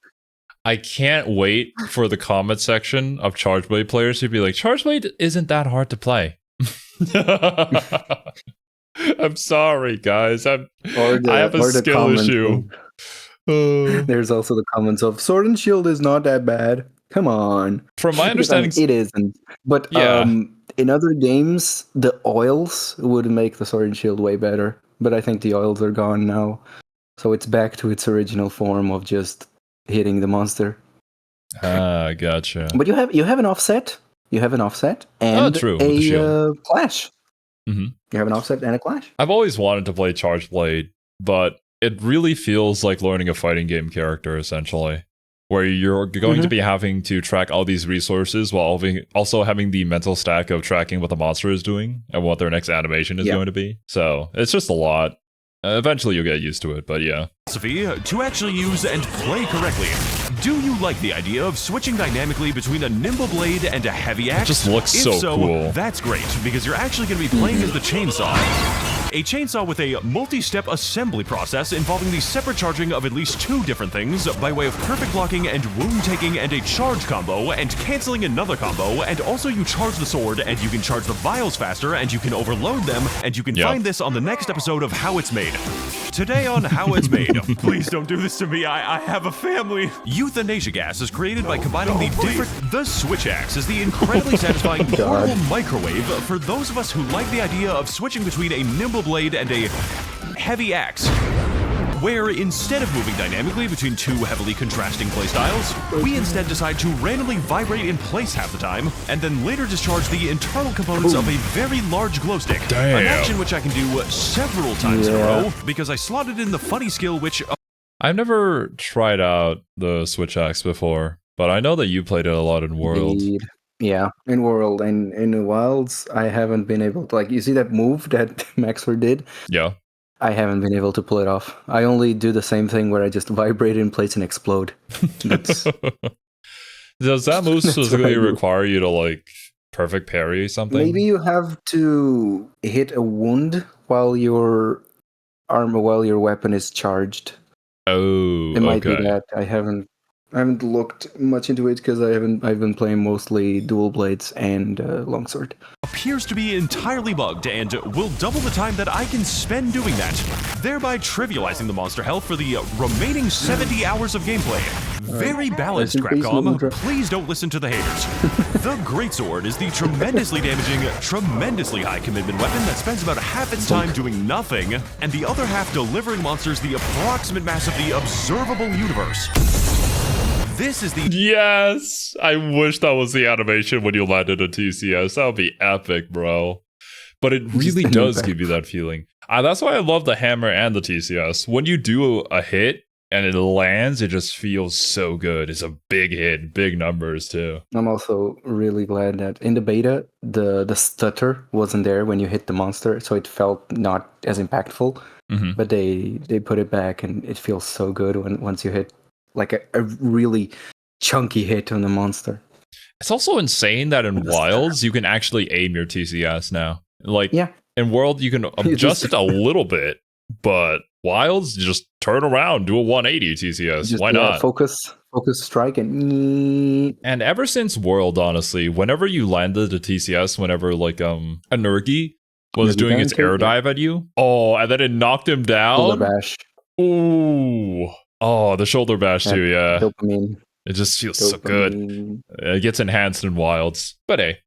I can't wait for the comment section of Charge Blade players to be like, Charge Blade isn't that hard to play. I'm sorry, guys. I have a skill issue. There's also the comments of Sword and Shield is not that bad. Come on. From my understanding, it isn't. But in other games, the oils would make the Sword and Shield way better. But I think the oils are gone now, so it's back to its original form of just hitting the monster. Ah, gotcha. But you have an offset. You have an offset and a clash. You have an offset and a clash. I've always wanted to play Charge Blade, but it really feels like learning a fighting game character, essentially, where you're going to be having to track all these resources while also having the mental stack of tracking what the monster is doing and what their next animation is going to be. So it's just a lot. Eventually you'll get used to it, but yeah. To actually use and play correctly. Do you like the idea of switching dynamically between a nimble blade and a heavy axe? It just looks so cool. That's great, because you're actually going to be playing as the chainsaw. A chainsaw with a multi-step assembly process involving the separate charging of at least 2 different things by way of perfect blocking and wound taking and a charge combo and canceling another combo, and also you charge the sword and you can charge the vials faster and you can overload them, and you can find this on the next episode of How It's Made. Today on How It's Made. Please don't do this to me, I have a family. Euthanasia gas is created by combining the Switch Axe is the incredibly satisfying portable microwave for those of us who like the idea of switching between a nimble blade and a heavy axe, where instead of moving dynamically between 2 heavily contrasting playstyles, we instead decide to randomly vibrate in place half the time, and then later discharge the internal components of a very large glow stick. An action which I can do several times in a row, because I slotted in the funny skill which... I've never tried out the Switch Axe before, but I know that you played it a lot in World. Yeah, in World and in the Wilds, I haven't been able to, like, you see that move that Max0r did? Yeah. I haven't been able to pull it off. I only do the same thing where I just vibrate in place and explode. Does that move specifically require you to, like, perfect parry something? Maybe you have to hit a wound while your weapon is charged. Oh, it might be that. I haven't looked much into it because I've been playing mostly dual blades and longsword. Appears to be entirely bugged and will double the time that I can spend doing that, thereby trivializing the monster health for the remaining 70 hours of gameplay. Very balanced, Crapcom. Please don't listen to the haters. The Greatsword is the tremendously damaging, tremendously high commitment weapon that spends about half its time doing nothing, and the other half delivering monsters the approximate mass of the observable universe. This is the... Yes! I wish that was the animation when you landed a TCS. That would be epic, bro. But it really does give you that feeling. That's why I love the hammer and the TCS. When you do a hit and it lands, it just feels so good. It's a big hit, big numbers too. I'm also really glad that in the beta, the stutter wasn't there when you hit the monster, so it felt not as impactful. But they put it back and it feels so good once you hit like a really chunky hit on the monster. It's also insane that in Wilds, you can actually aim your TCS now. Like, in World, you can adjust it a little bit, but Wilds, just turn around, do a 180 TCS. Why not? Focus strike and... And ever since World, honestly, whenever you landed the TCS, whenever, like, a Nurgi was doing its air dive at you, and then it knocked him down. Shoulder bash. Ooh. Oh, the shoulder bash too, yeah. Dopamine. It just feels so good. It gets enhanced in Wilds. But hey,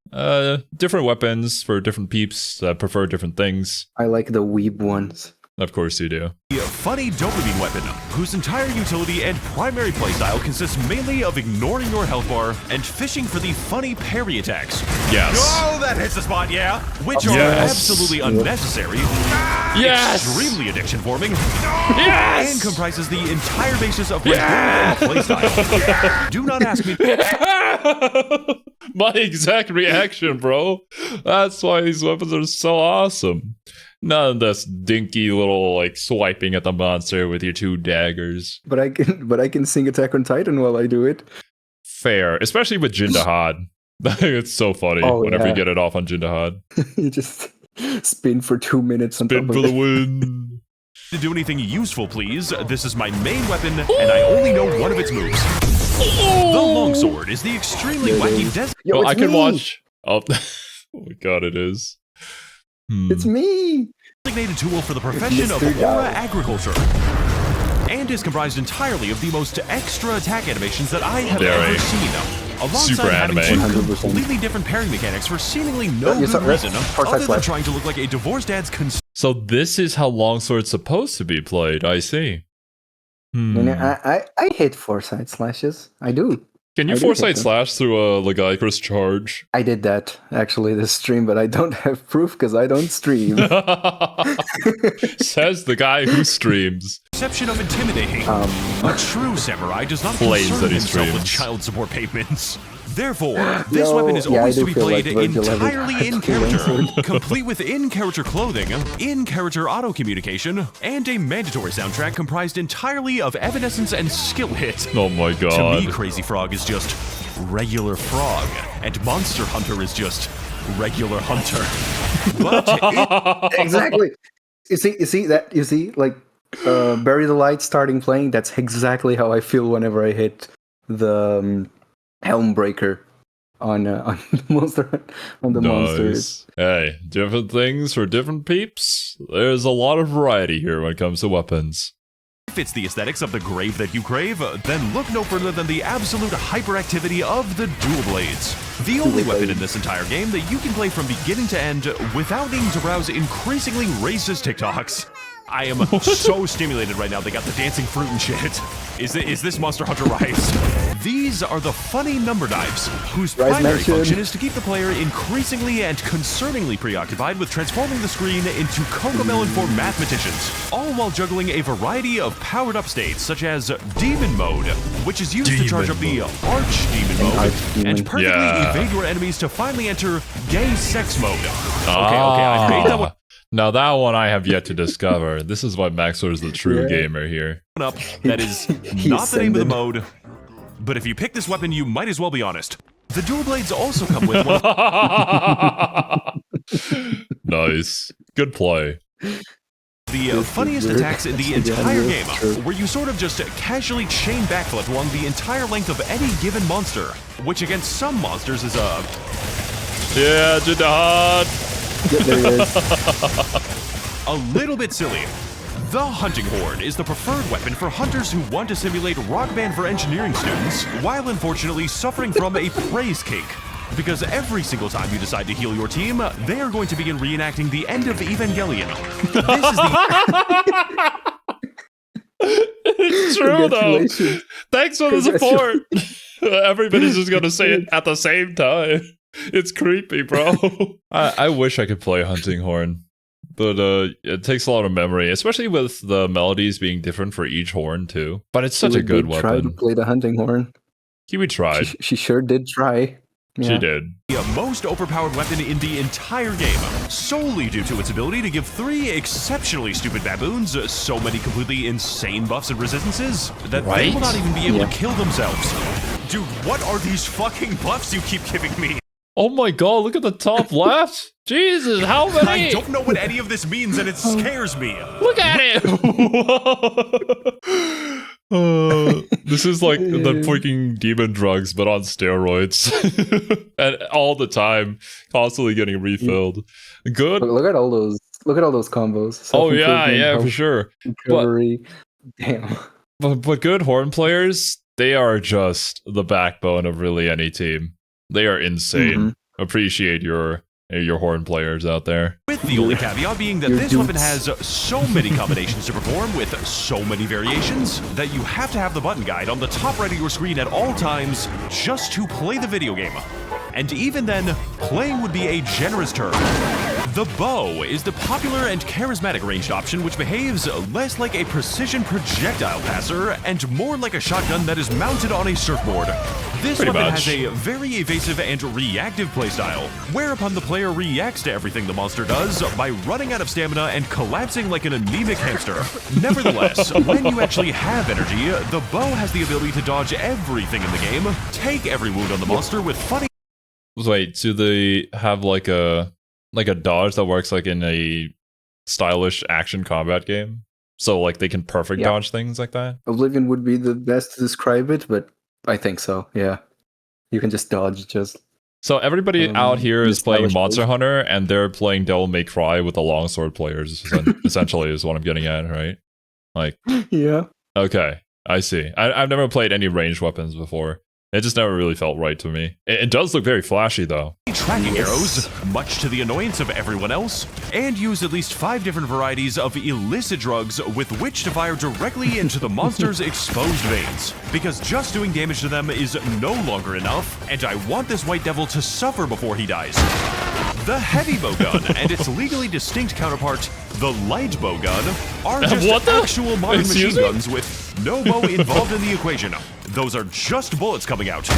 different weapons for different peeps that prefer different things. I like the Weeb ones. Of course you do. A funny dopamine weapon, whose entire utility and primary playstyle consists mainly of ignoring your health bar and fishing for the funny parry attacks. Yes. Oh, that hits the spot, yeah. Which are absolutely unnecessary. Yes. Extremely addiction forming. Yes. And comprises the entire basis of my build and playstyle. Do not ask me. My exact reaction, bro. That's why these weapons are so awesome. None of this dinky little like swiping at the monster with your 2 daggers. But I can sing Attack on Titan while I do it. Fair, especially with Jindahad. It's so funny whenever you get it off on Jindahad. You just spin for 2 minutes. Spin for the win. To do anything useful, please. This is my main weapon, and I only know one of its moves. The longsword is the extremely wacky desert. Well, I can watch. Oh my god, it is. It's me! Designated tool for the profession of aura agriculture. And is comprised entirely of the most extra attack animations that I have ever seen. Alongside having 2 completely different parrying mechanics for seemingly no good reason, other than trying to look like a divorced dad's So this is how longsword's supposed to be played, I see. I hit 4 side slashes. I do. Can you 4-side slash through a Legiacrus charge? I did that, actually, this stream, but I don't have proof because I don't stream. Says the guy who streams. Perception of intimidating. A true samurai does not concern himself with child support payments. Therefore, this weapon is always to be played entirely in character, complete with in-character clothing, in-character auto-communication, and a mandatory soundtrack comprised entirely of evanescence and skill hit. Oh my god. To me, Crazy Frog is just regular frog, and Monster Hunter is just regular hunter. But exactly. You see, like, Bury the Light starting playing, that's exactly how I feel whenever I hit the... Helmbreaker on the monsters. Hey, different things for different peeps. There's a lot of variety here when it comes to weapons. If it's the aesthetics of the grave that you crave, then look no further than the absolute hyperactivity of the dual blades. The only weapon in this entire game that you can play from beginning to end without needing to browse increasingly racist TikToks. I am so stimulated right now. They got the dancing fruit and shit. Is this Monster Hunter Rise? These are the funny number knives, whose primary function is to keep the player increasingly and concerningly preoccupied with transforming the screen into Cocomelon for mathematicians, all while juggling a variety of powered-up states, such as Demon Mode, which is used to charge up the Arch-Demon Mode, and perfectly evade your enemies to finally enter Gay Sex Mode. Okay, I made that one. Now that one I have yet to discover. This is why Max0r is the true gamer here. That is not the name of the mode, but if you pick this weapon, you might as well be honest. The dual blades also come with one. Nice. Good play. The funniest attacks in the entire game, where you sort of just casually chain backflip along the entire length of any given monster, which against some monsters is a... Yeah, Jindahad! There it is. A little bit silly. The hunting horn is the preferred weapon for hunters who want to simulate Rock Band for engineering students, while unfortunately suffering from a praise cake. Because every single time you decide to heal your team, they are going to begin reenacting the end of Evangelion. This is the... It's true, though. Thanks for the support. Everybody's just going to say it at the same time. It's creepy, bro. I wish I could play Hunting Horn, but it takes a lot of memory, especially with the melodies being different for each horn too. But it's such a good weapon. Tried to play the Hunting Horn. Kiwi tried. She sure did try. Yeah. She did. The most overpowered weapon in the entire game, solely due to its ability to give 3 exceptionally stupid baboons so many completely insane buffs and resistances that they will not even be able to kill themselves. Dude, what are these fucking buffs you keep giving me? Oh my god, look at the top left. Jesus, how many? I don't know what any of this means and it scares me. Look at it. This is like the freaking demon drugs, but on steroids. And all the time, constantly getting refilled. Good. Look at all those combos. Oh yeah, for sure. Recovery. Damn. But good horn players, they are just the backbone of really any team. They are insane. Appreciate your your horn players out there. With the only caveat being that this weapon has so many combinations to perform with so many variations that you have to have the button guide on the top right of your screen at all times just to play the video game. And even then, playing would be a generous term. The bow is the popular and charismatic ranged option which behaves less like a precision projectile passer and more like a shotgun that is mounted on a surfboard. This weapon has a very evasive and reactive playstyle, whereupon the player reacts to everything the monster does by running out of stamina and collapsing like an anemic hamster. Nevertheless, when you actually have energy, the bow has the ability to dodge everything in the game, take every wound on the monster with funny... Wait, do they have like a dodge that works like in a stylish action combat game? So like they can perfect dodge things like that? Oblivion would be the best to describe it, but I think so, yeah. You can just dodge So everybody out here is playing Monster Hunter and they're playing Devil May Cry with the longsword players, essentially is what I'm getting at, right? Like, yeah. Okay, I see. I've never played any ranged weapons before. It just never really felt right to me. It does look very flashy, though. Tracking arrows, much to the annoyance of everyone else, and use at least 5 different varieties of illicit drugs with which to fire directly into the monster's exposed veins. Because just doing damage to them is no longer enough, and I want this white devil to suffer before he dies. The heavy bowgun and its legally distinct counterpart, the light bowgun, are just actual modern machine guns with no bow involved in the equation. Those are just bullets coming out.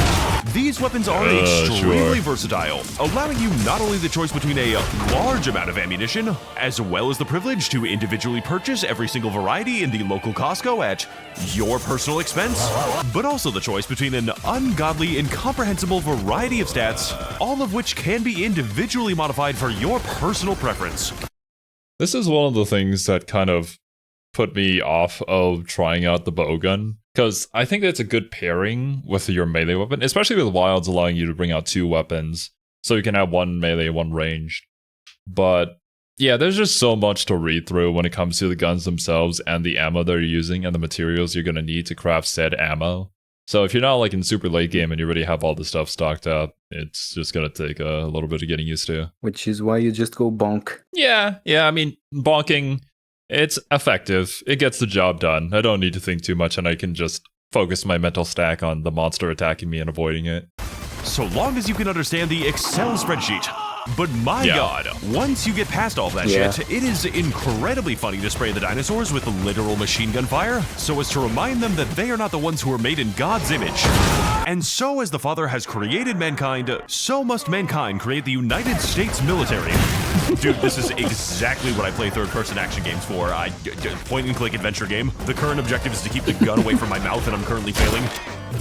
These weapons are extremely versatile, allowing you not only the choice between a large amount of ammunition, as well as the privilege to individually purchase every single variety in the local Costco at your personal expense, but also the choice between an ungodly, incomprehensible variety of stats, all of which can be individually modified for your personal preference. This is one of the things that kind of put me off of trying out the bowgun, because I think that's a good pairing with your melee weapon, especially with Wilds allowing you to bring out 2 weapons, so you can have 1 melee, 1 ranged. But yeah, there's just so much to read through when it comes to the guns themselves and the ammo they're using and the materials you're going to need to craft said ammo. So if you're not like in super late game and you already have all the stuff stocked up, it's just going to take a little bit of getting used to. Which is why you just go bonk. Yeah, I mean, bonking... It's effective. It gets the job done. I don't need to think too much and I can just focus my mental stack on the monster attacking me and avoiding it. So long as you can understand the Excel spreadsheet. But my god, once you get past all that shit, it is incredibly funny to spray the dinosaurs with literal machine gun fire, so as to remind them that they are not the ones who are made in God's image. And so as the Father has created mankind, so must mankind create the United States military. Dude, this is exactly what I play third-person action games for. Point-and-click adventure game. The current objective is to keep the gun away from my mouth, and I'm currently failing.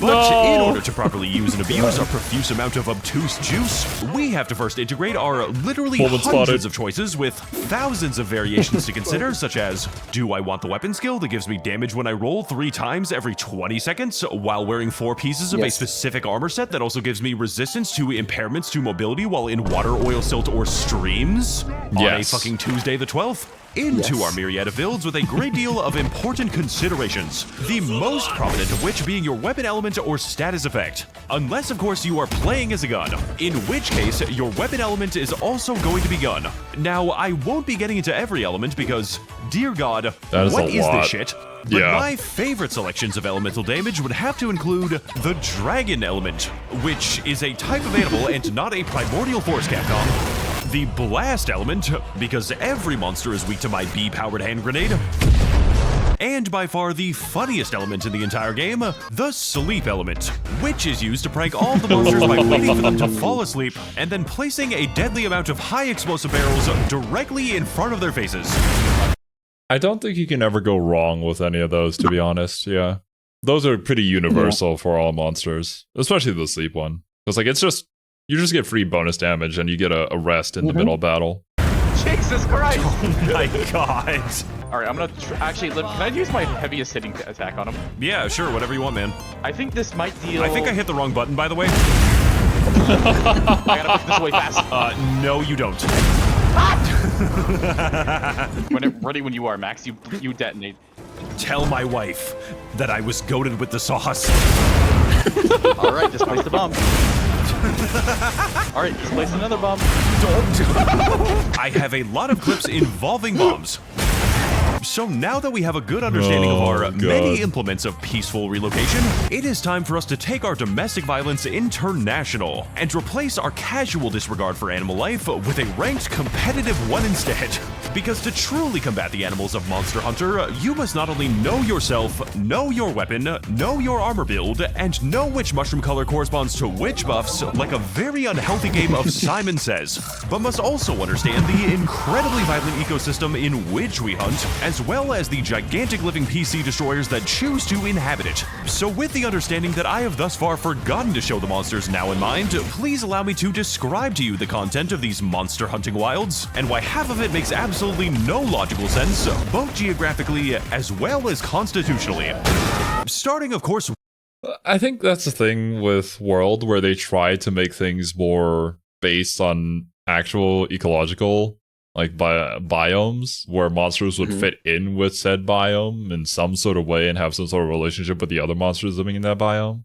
But in order to properly use and abuse our profuse amount of obtuse juice, we have to first integrate our literally hundreds of choices with thousands of variations to consider, such as, do I want the weapon skill that gives me damage when I roll 3 times every 20 seconds while wearing 4 pieces of a specific armor set that also gives me resistance to impairments to mobility while in water, oil, silt, or streams on a fucking Tuesday the 12th? Into our myriad of builds with a great deal of important considerations, the most prominent of which being your weapon element or status effect. Unless, of course, you are playing as a gun, in which case your weapon element is also going to be gun. Now, I won't be getting into every element because, dear God, what is this shit? But my favorite selections of elemental damage would have to include the Dragon element, which is a type of animal and not a primordial force, Capcom. The Blast element, because every monster is weak to my bee-powered hand grenade. And by far the funniest element in the entire game, the Sleep element, which is used to prank all the monsters by waiting for them to fall asleep and then placing a deadly amount of high explosive barrels directly in front of their faces. I don't think you can ever go wrong with any of those, to be honest, Those are pretty universal for all monsters, especially the Sleep one. It's like, you just get free bonus damage and you get a rest in the middle battle. Jesus Christ! Oh my god. Alright, I'm gonna actually, can I use my heaviest hitting attack on him? Yeah, sure, whatever you want, man. I think this might deal... I think I hit the wrong button, by the way. I gotta push this away fast. No, you don't. Ready when you are, Max. You detonate. Tell my wife that I was goated with the sauce. Alright, just place the bomb. Alright, just place another bomb. I have a lot of clips involving bombs. So now that we have a good understanding of our many implements of peaceful relocation, it is time for us to take our domestic violence international and replace our casual disregard for animal life with a ranked competitive one instead. Because to truly combat the animals of Monster Hunter, you must not only know yourself, know your weapon, know your armor build, and know which mushroom color corresponds to which buffs, like a very unhealthy game of Simon Says, but must also understand the incredibly violent ecosystem in which we hunt, as well as the gigantic living PC destroyers that choose to inhabit it. So with the understanding that I have thus far forgotten to show the monsters now in mind, please allow me to describe to you the content of these monster hunting wilds, and why half of it makes absolutely no logical sense, both geographically as well as constitutionally. Starting, of course... I think that's the thing with World, where they try to make things more based on actual ecological, like biomes, where monsters would fit in with said biome in some sort of way and have some sort of relationship with the other monsters living in that biome.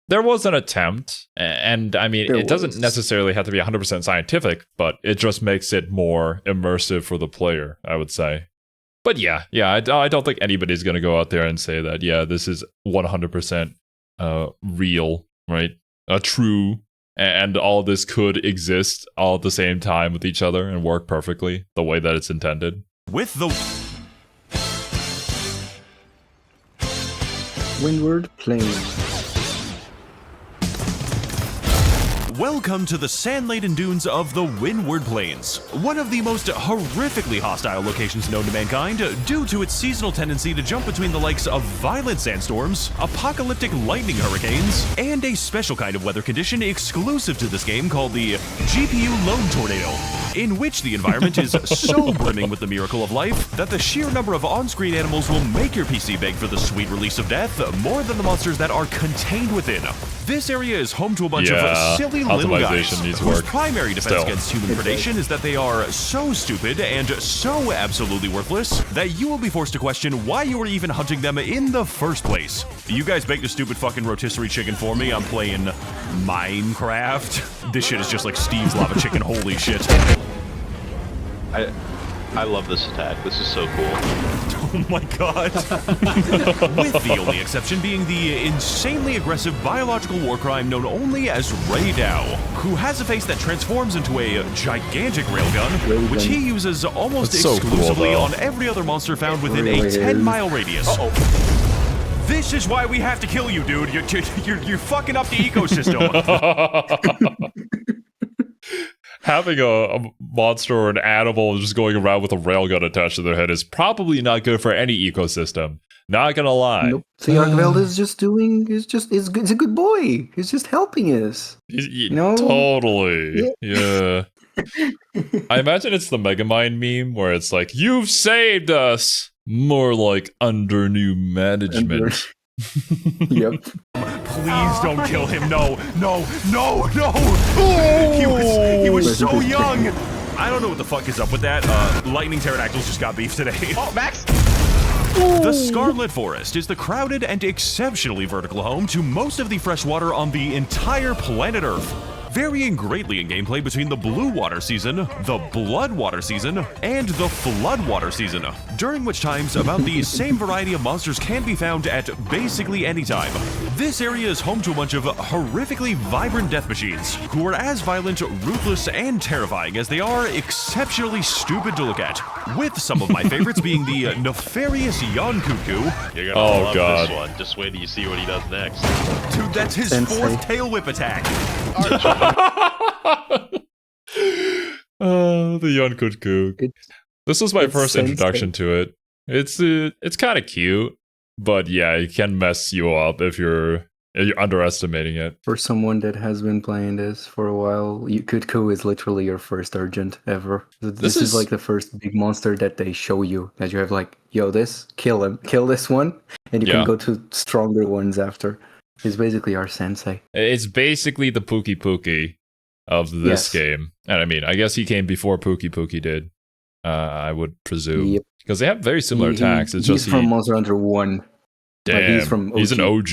There was an attempt, and I mean, it doesn't necessarily have to be 100% scientific, but it just makes it more immersive for the player, I would say. But yeah, I don't think anybody's going to go out there and say that, yeah, this is 100% real, right? True, and all this could exist all at the same time with each other and work perfectly the way that it's intended. With the Windward Plains. Welcome to the sand-laden dunes of the Windward Plains, one of the most horrifically hostile locations known to mankind due to its seasonal tendency to jump between the likes of violent sandstorms, apocalyptic lightning hurricanes, and a special kind of weather condition exclusive to this game called the GPU Load Tornado, in which the environment is so brimming with the miracle of life that the sheer number of on-screen animals will make your PC beg for the sweet release of death more than the monsters that are contained within. This area is home to a bunch of silly little guys whose primary defense against human predation is that they are so stupid and so absolutely worthless that you will be forced to question why you were even hunting them in the first place. You guys baked a stupid fucking rotisserie chicken for me. I'm playing Minecraft. This shit is just like Steve's lava chicken. Holy shit. I love this attack. This is so cool. Oh my god. With the only exception being the insanely aggressive biological war crime known only as Ray Dow, who has a face that transforms into a gigantic railgun, which he uses almost exclusively on every other monster found within a 10-mile radius. This is why we have to kill you, dude. You're fucking up the ecosystem. Having a monster or an animal just going around with a railgun attached to their head is probably not good for any ecosystem. Not gonna lie. Nope. The Argveld is just doing. He's a good boy. He's just helping us. Totally. Yeah. I imagine it's the Megamind meme where it's like, "You've saved us." More like under new management. Yep. Please don't kill him. No. He was so young. I don't know what the fuck is up with that. Lightning pterodactyls just got beef today. Oh, Max! The Scarlet Forest is the crowded and exceptionally vertical home to most of the fresh water on the entire planet Earth, varying greatly in gameplay between the Blue Water Season, the Blood Water Season, and the Flood Water Season, during which times about the same variety of monsters can be found at basically any time. This area is home to a bunch of horrifically vibrant death machines, who are as violent, ruthless, and terrifying as they are exceptionally stupid to look at, with some of my favorites being the nefarious Yonkuku. You're gonna love this one. Just wait till you see what he does next. Dude, that's his fourth tail whip attack. The Yonkuku. This was my first introduction to it. It's kind of cute, but yeah, it can mess you up if you're underestimating it. For someone that has been playing this for a while, Kutku is literally your first Argent ever. This is like the first big monster that they show you, that you have like, yo, kill him, kill this one, and you can go to stronger ones after. He's basically our sensei. It's basically the Pookie Pookie of this game. And I mean, I guess he came before Pookie did, I would presume. Because they have very similar attacks. He's from Monster Hunter 1. Damn, like he's an OG,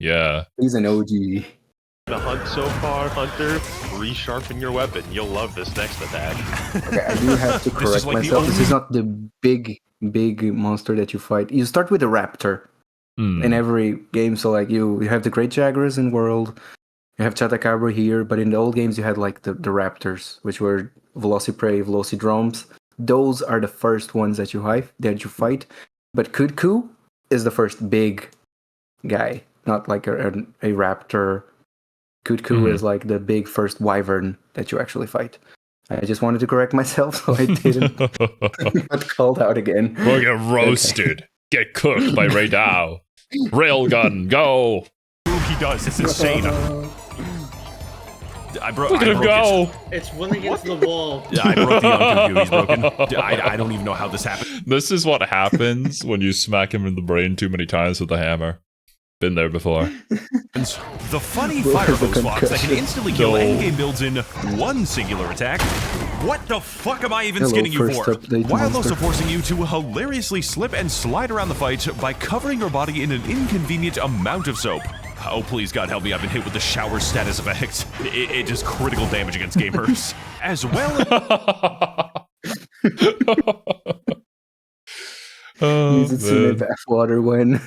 yeah. He's an OG. The hunt so far, Hunter, resharpen your weapon. You'll love this next attack. Okay, I do have to correct myself. This is not the big monster that you fight. You start with a raptor in every game. So like you have the great jaguars in World, you have Chatacabra here, but in the old games you had like the raptors, which were Velociprey, Velocidromes. Those are the first ones that you fight. But Kudku is the first big guy, not like a raptor. Kudku is like the big first wyvern that you actually fight. I just wanted to correct myself so I didn't get called out again. We'll get roasted. Okay. Get cooked by Ray Dow. Railgun, go! He does. It's insane. Look at him go! It's one against the wall. Yeah, I broke the young Kudku. He's broken. I don't even know how this happened. This is what happens when you smack him in the brain too many times with a hammer. Been there before. The funny fire hose fox that can instantly kill endgame builds in one singular attack. What the fuck am I even skinning you for? While also forcing you to hilariously slip and slide around the fight by covering your body in an inconvenient amount of soap. Oh, please, God help me, I've been hit with the shower status effect. It does critical damage against gamers. As well Use it in the bathwater when...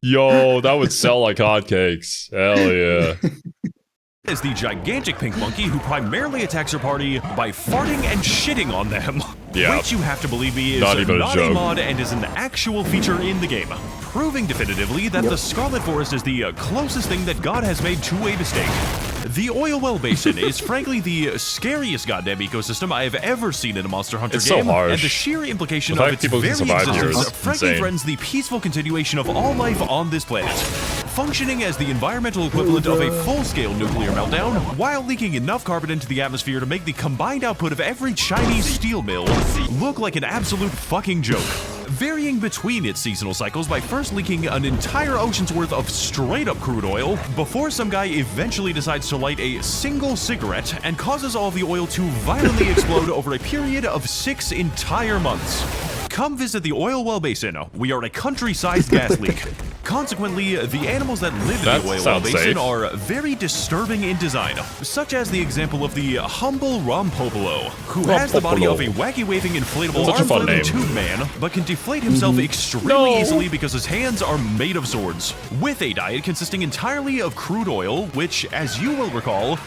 Yo, that would sell like hotcakes. Hell yeah. Is the gigantic pink monkey who primarily attacks your party by farting and shitting on them. Yeah. Which you have to believe me is not a mod and is an actual feature in the game. Proving definitively that the Scarlet Forest is the closest thing that God has made to a mistake. The Oil Well Basin is frankly the scariest goddamn ecosystem I have ever seen in a Monster Hunter game. So harsh. And the sheer implication of its very existence frankly threatens the peaceful continuation of all life on this planet. Functioning as the environmental equivalent of a full-scale nuclear meltdown, while leaking enough carbon into the atmosphere to make the combined output of every Chinese steel mill look like an absolute fucking joke. Varying between its seasonal cycles by first leaking an entire ocean's worth of straight-up crude oil, before some guy eventually decides to light a single cigarette and causes all of the oil to violently explode over a period of 6 entire months. Come visit the Oil Well Basin. We are a country-sized gas leak. Consequently, the animals that live in the Oil Well Basin are very disturbing in design, such as the example of the humble Rompopolo, who has the body of a wacky-waving inflatable arm-flailing tube man, but can deflate himself extremely easily because his hands are made of swords, with a diet consisting entirely of crude oil, which, as you will recall,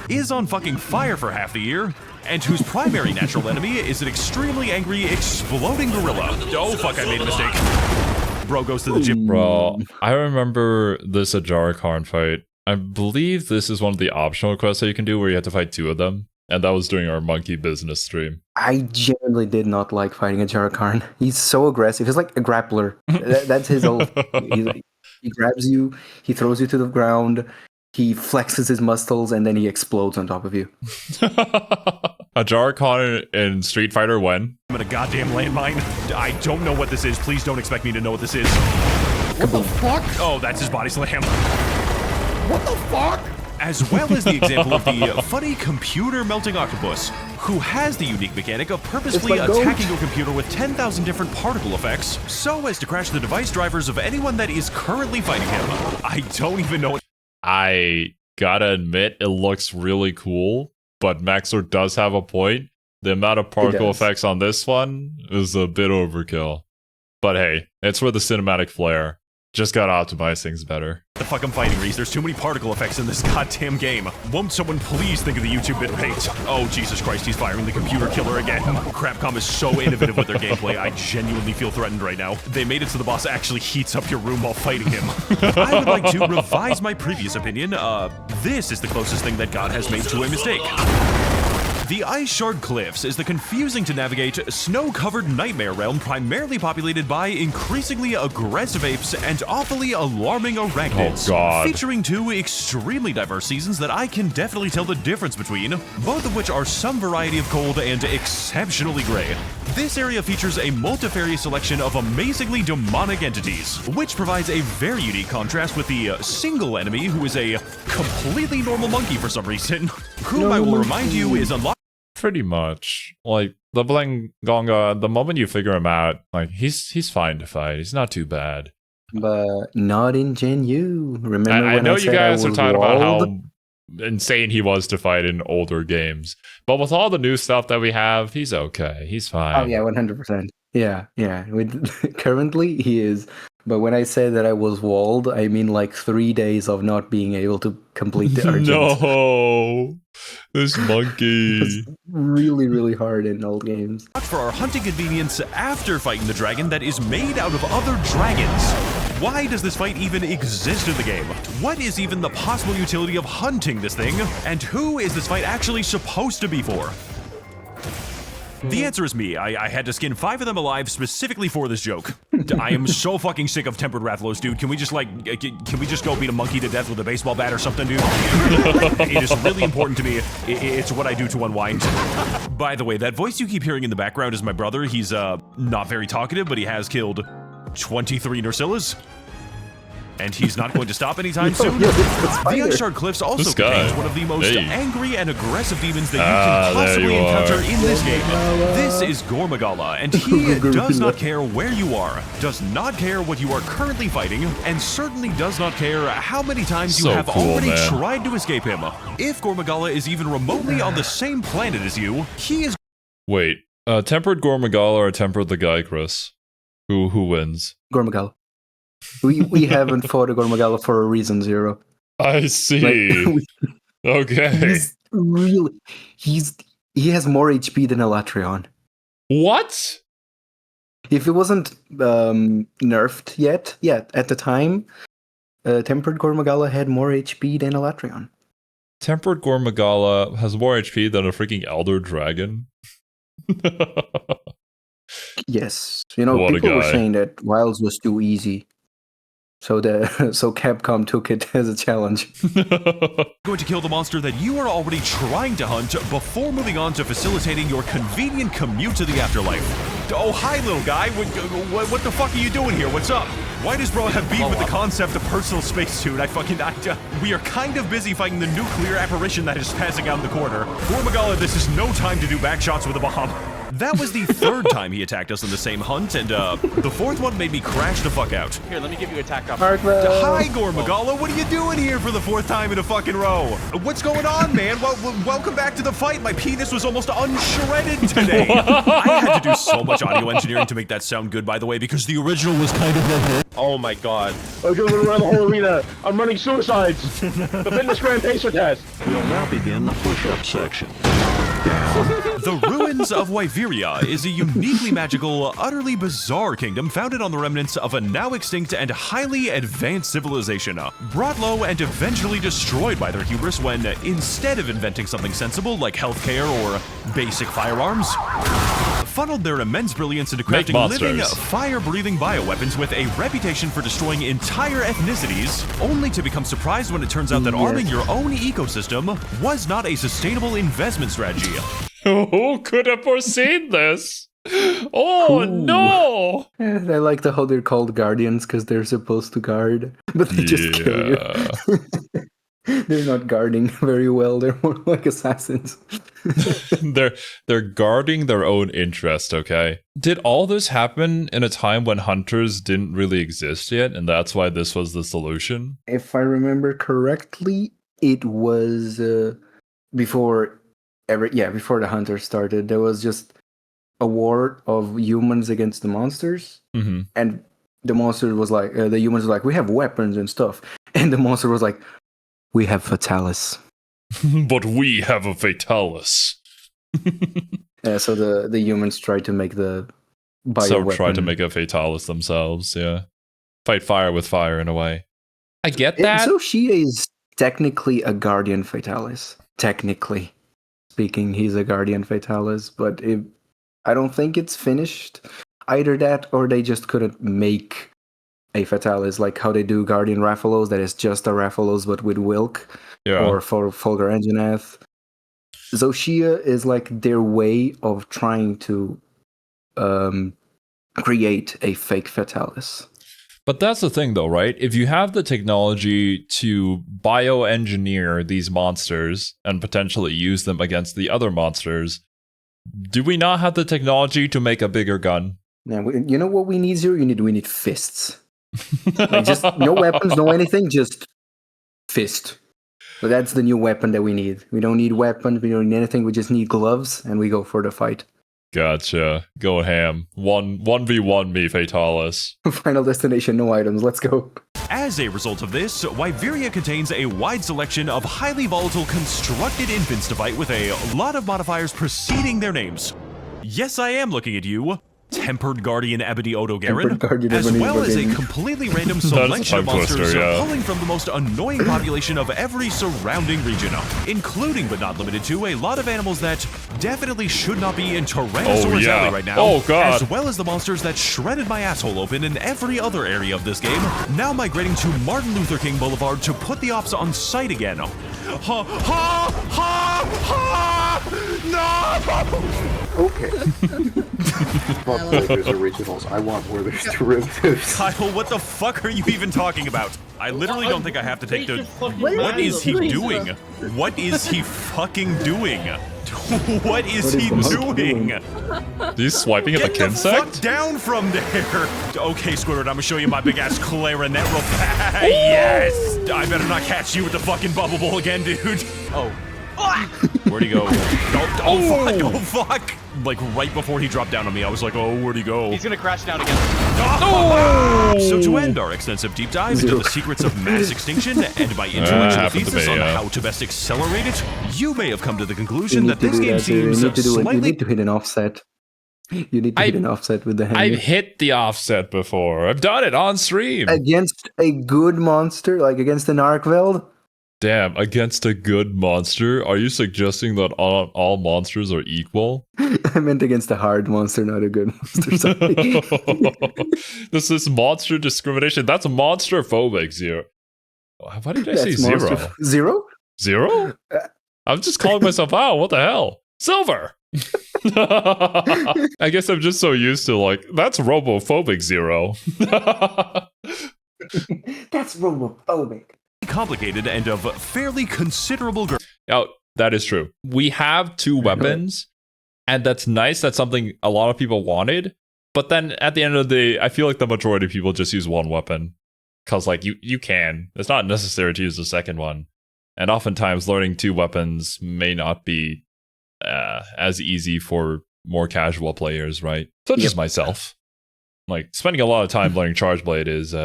is on fucking fire for half the year, and whose primary natural enemy is an extremely angry, exploding gorilla. Oh fuck, I made a mistake. Bro goes to the gym. Bro, I remember this Ajarakarn fight. I believe this is one of the optional quests that you can do where you have to fight 2 of them. And that was during our monkey business stream. I genuinely did not like fighting Ajarakarn. He's so aggressive. He's like a grappler. That's his old... He grabs you, he throws you to the ground, he flexes his muscles, and then he explodes on top of you. Ajarakarn in Street Fighter when? I'm in a goddamn landmine. I don't know what this is. Please don't expect me to know what this is. What the fuck? Oh, that's his body slam. What the fuck? As well as the example of the funny computer melting octopus, who has the unique mechanic of purposefully attacking your computer with 10,000 different particle effects, so as to crash the device drivers of anyone that is currently fighting him. I don't even know. I gotta admit, it looks really cool, but Max0r does have a point. The amount of particle effects on this one is a bit overkill. But hey, it's for the cinematic flair. Just gotta optimize things better. The fuck I'm fighting, Reese. There's too many particle effects in this goddamn game. Won't someone please think of the YouTube bitrate? Oh, Jesus Christ, he's firing the computer killer again. Crapcom is so innovative with their gameplay, I genuinely feel threatened right now. They made it so the boss actually heats up your room while fighting him. I would like to revise my previous opinion. This is the closest thing that God has made to a mistake. The Ice Shard Cliffs is the confusing-to-navigate, snow-covered nightmare realm primarily populated by increasingly aggressive apes and awfully alarming arachnids. Oh god. Featuring 2 extremely diverse seasons that I can definitely tell the difference between, both of which are some variety of cold and exceptionally gray. This area features a multifarious selection of amazingly demonic entities, which provides a very unique contrast with the single enemy who is a completely normal monkey for some reason, whom I will remind you is unlocked. Pretty much. Like, the Blangonga, the moment you figure him out, like, he's fine to fight. He's not too bad. But not in Gen U. Remember I when know I you guys are talking about how insane he was to fight in older games. But with all the new stuff that we have, he's okay. He's fine. Oh yeah, 100%. Yeah. Currently, he is. But when I say that I was walled, I mean like 3 days of not being able to complete the urgent. No, this monkey. It's really, really hard in old games. For our hunting convenience after fighting the dragon that is made out of other dragons. Why does this fight even exist in the game? What is even the possible utility of hunting this thing? And who is this fight actually supposed to be for? The answer is me. I had to skin 5 of them alive specifically for this joke. I am so fucking sick of tempered Rathalos, dude. Can we just go beat a monkey to death with a baseball bat or something, dude? It is really important to me. It's what I do to unwind. By the way, that voice you keep hearing in the background is my brother. He's not very talkative, but he has killed 23 Nursillas. And he's not going to stop anytime soon. The Ice Shard Cliffs also contains one of the most angry and aggressive demons that you can possibly encounter in this game. This is Gormagala, and he does not care where you are, does not care what you are currently fighting, and certainly does not care how many times you have already tried to escape him. If Gormagala is even remotely on the same planet as you, he is... Wait, tempered Gormagala or tempered the guy, Chris? Who wins? Gormagala. We haven't fought a Gormagala for a reason, Zero. I see. Okay. He has more HP than Elatrion. What? If it wasn't nerfed yet, at the time, Tempered Gormagala had more HP than Elatrion. Tempered Gormagala has more HP than a freaking Elder Dragon? Yes. You know, people were saying that Wilds was too easy. So Capcom took it as a challenge. Going to kill the monster that you are already trying to hunt before moving on to facilitating your convenient commute to the afterlife. Oh, hi, little guy. What the fuck are you doing here? What's up? Why does bro have beef with the concept of personal space, dude? We are kind of busy fighting the nuclear apparition that is passing out in the corner. Gormagala, this is no time to do back shots with a bomb. That was the 3rd time he attacked us in the same hunt, and the 4th one made me crash the fuck out. Here, let me give you attack up. Hi, Gormagala. What are you doing here for the 4th time in a fucking row? What's going on, man? Welcome back to the fight. My penis was almost unshredded today. I had to do so much audio engineering to make that sound good, by the way, because the original was kind of... Oh my god. I'm going around the whole arena. I'm running suicides. The fitness grand pacer test. We'll now begin the push-up section. The Ruins of Wyveria is a uniquely magical, utterly bizarre kingdom founded on the remnants of a now extinct and highly advanced civilization, brought low and eventually destroyed by their hubris when, instead of inventing something sensible like healthcare or basic firearms, funneled their immense brilliance into crafting living, fire-breathing bioweapons with a reputation for destroying entire ethnicities, only to become surprised when it turns out that arming your own ecosystem was not a sustainable investment strategy. Who could have foreseen this? Oh, no! I like how they're called guardians because they're supposed to guard, but they just kill you. They're not guarding very well. They're more like assassins. They're guarding their own interest, okay? Did all this happen in a time when hunters didn't really exist yet, and that's why this was the solution? If I remember correctly, it was before the hunters started. There was just a war of humans against the monsters, and the monster was like, the humans were like, we have weapons and stuff, and the monster was like, we have Fatalis. But we have a Fatalis. So the humans tried to make the tried to make a Fatalis themselves, yeah. Fight fire with fire in a way. I get that. So she is technically a Guardian Fatalis. Technically speaking, he's a Guardian Fatalis, but I don't think it's finished. Either that or they just couldn't make a Fatalis like how they do Guardian Rathalos, that is just a Rathalos but with Wilk, or for Fulgur Anjanath. Zoshia is like their way of trying to create a fake Fatalis. But that's the thing though, right? If you have the technology to bioengineer these monsters and potentially use them against the other monsters, do we not have the technology to make a bigger gun? Yeah, you know what we need, Zero? We need fists. Like just no weapons, no anything, just fist. So that's the new weapon that we need. We don't need weapons, we don't need anything, we just need gloves, and we go for the fight. Gotcha. Go ham. 1v1 me, Fatalis. Final destination, no items, let's go. As a result of this, Wyveria contains a wide selection of highly volatile constructed infants to fight with a lot of modifiers preceding their names. Yes, I am looking at you. Tempered Guardian Ebony Odogaron, as well as a completely random selection of monsters pulling from the most annoying population of every surrounding region, including but not limited to a lot of animals that definitely should not be in Tyrannosaurus Alley right now, as well as the monsters that shredded my asshole open in every other area of this game, now migrating to Martin Luther King Boulevard to put the ops on site again. Ha ha ha ha! No! Okay. But Werther's originals. I want Werther's derivatives. Kyle, what the fuck are you even talking about? I literally don't think I have to take the... What is he doing? What is he fucking doing? What is he doing? He's swiping at the Kinsect? Get the fuck down from there! Okay, Squidward, I'm gonna show you my big-ass clarinet real fast. Yes! I better not catch you with the fucking bubble bowl again, dude. Oh. Where'd he go? Oh, fuck! Like, right before he dropped down on me, I was like, oh, where'd he go? He's gonna crash down again. Oh! So to end our extensive deep dive into the secrets of mass extinction and my intellectual thesis on how to best accelerate it, you may have come to the conclusion that this game seems slightly... You need to hit an offset. You need to hit an offset with the hand. I've hit the offset before. I've done it on stream. Against a good monster, like against an Arkveld? Damn, against a good monster? Are you suggesting that all monsters are equal? I meant against a hard monster, not a good monster. Sorry. This is monster discrimination. That's monster phobic, Zero. Why did I say zero? Zero? Zero? I'm just calling myself out. What the hell? Silver! I guess I'm just so used to, like, that's robophobic, Zero. That's robophobic. Complicated and of fairly considerable... Oh, that is true. We have two weapons, and that's nice. That's something a lot of people wanted. But then at the end of the day, I feel like the majority of people just use one weapon. Because, like, you can. It's not necessary to use the second one. And oftentimes, learning two weapons may not be as easy for more casual players, right? Such as myself. Like, spending a lot of time learning Charge Blade is...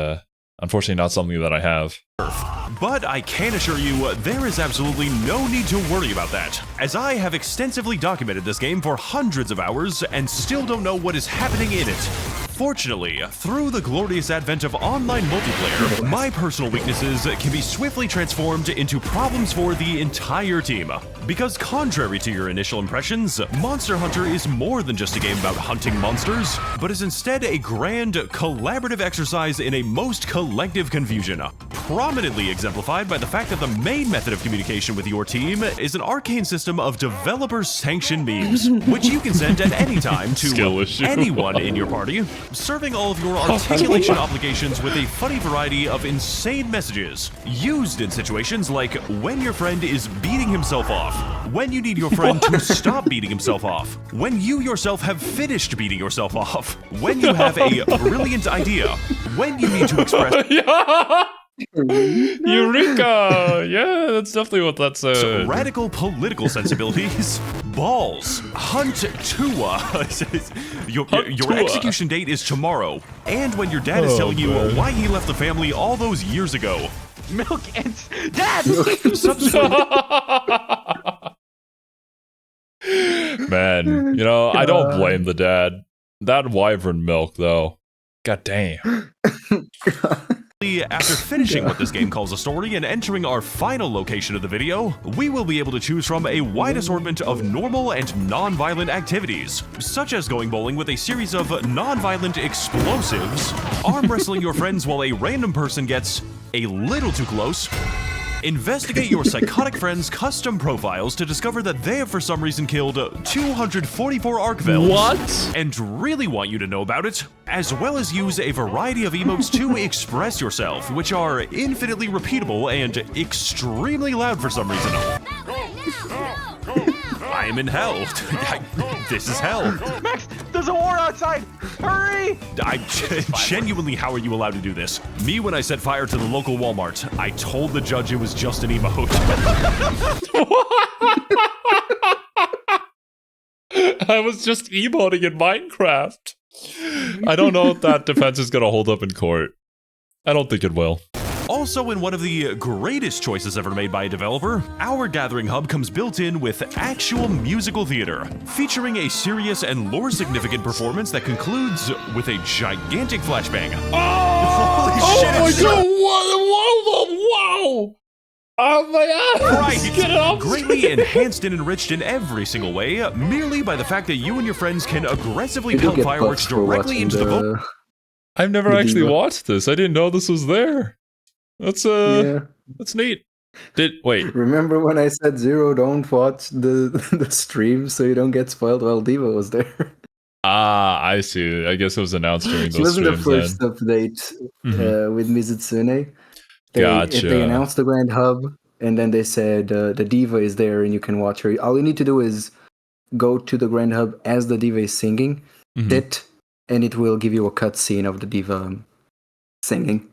unfortunately not something that I have. But I can assure you, there is absolutely no need to worry about that, as I have extensively documented this game for hundreds of hours and still don't know what is happening in it. Fortunately, through the glorious advent of online multiplayer, my personal weaknesses can be swiftly transformed into problems for the entire team. Because contrary to your initial impressions, Monster Hunter is more than just a game about hunting monsters, but is instead a grand, collaborative exercise in a most collective confusion, prominently exemplified by the fact that the main method of communication with your team is an arcane system of developer-sanctioned memes, which you can send at any time to anyone in your party, serving all of your articulation obligations with a funny variety of insane messages, used in situations like when your friend is beating himself off, when you need your friend to stop beating himself off, when you yourself have finished beating yourself off, when you have a brilliant idea, when you need to express... Eureka! Yeah, that's definitely what that said. So radical political sensibilities. Balls. Hunt Tua. Your execution date is tomorrow. And when your dad is telling you why he left the family all those years ago. Milk and... Dad! Man, you know, I don't blame the dad. That wyvern milk, though. God damn. After finishing what this game calls a story and entering our final location of the video, we will be able to choose from a wide assortment of normal and non-violent activities, such as going bowling with a series of non-violent explosives, arm wrestling your friends while a random person gets a little too close, investigate your psychotic friends' custom profiles to discover that they have for some reason killed 244 Arkvelds. What? And really want you to know about it, as well as use a variety of emotes to express yourself, which are infinitely repeatable and extremely loud for some reason. I am in hell. This is hell. Max, there's a war outside! Hurry! Genuinely, how are you allowed to do this? Me, when I set fire to the local Walmart, I told the judge it was just an emote. I was just emoting in Minecraft. I don't know if that defense is going to hold up in court. I don't think it will. Also, in one of the greatest choices ever made by a developer, our Gathering Hub comes built in with actual musical theater, featuring a serious and lore-significant performance that concludes with a gigantic flashbang. Oh! Holy shit! Oh my god! Wow! Oh my god! Right, get it off! Greatly enhanced and enriched in every single way, merely by the fact that you and your friends can aggressively pelt fireworks directly into the boat. I've never actually watched this. I didn't know this was there. That's that's neat. Wait. Remember when I said Zero don't watch the stream so you don't get spoiled? Well, Diva was there. Ah, I see. I guess it was announced during those streams. It was the first then. update with Mizutsune. Gotcha. They announced the Grand Hub, and then they said the Diva is there and you can watch her. All you need to do is go to the Grand Hub as the Diva is singing, sit, and it will give you a cutscene of the Diva singing.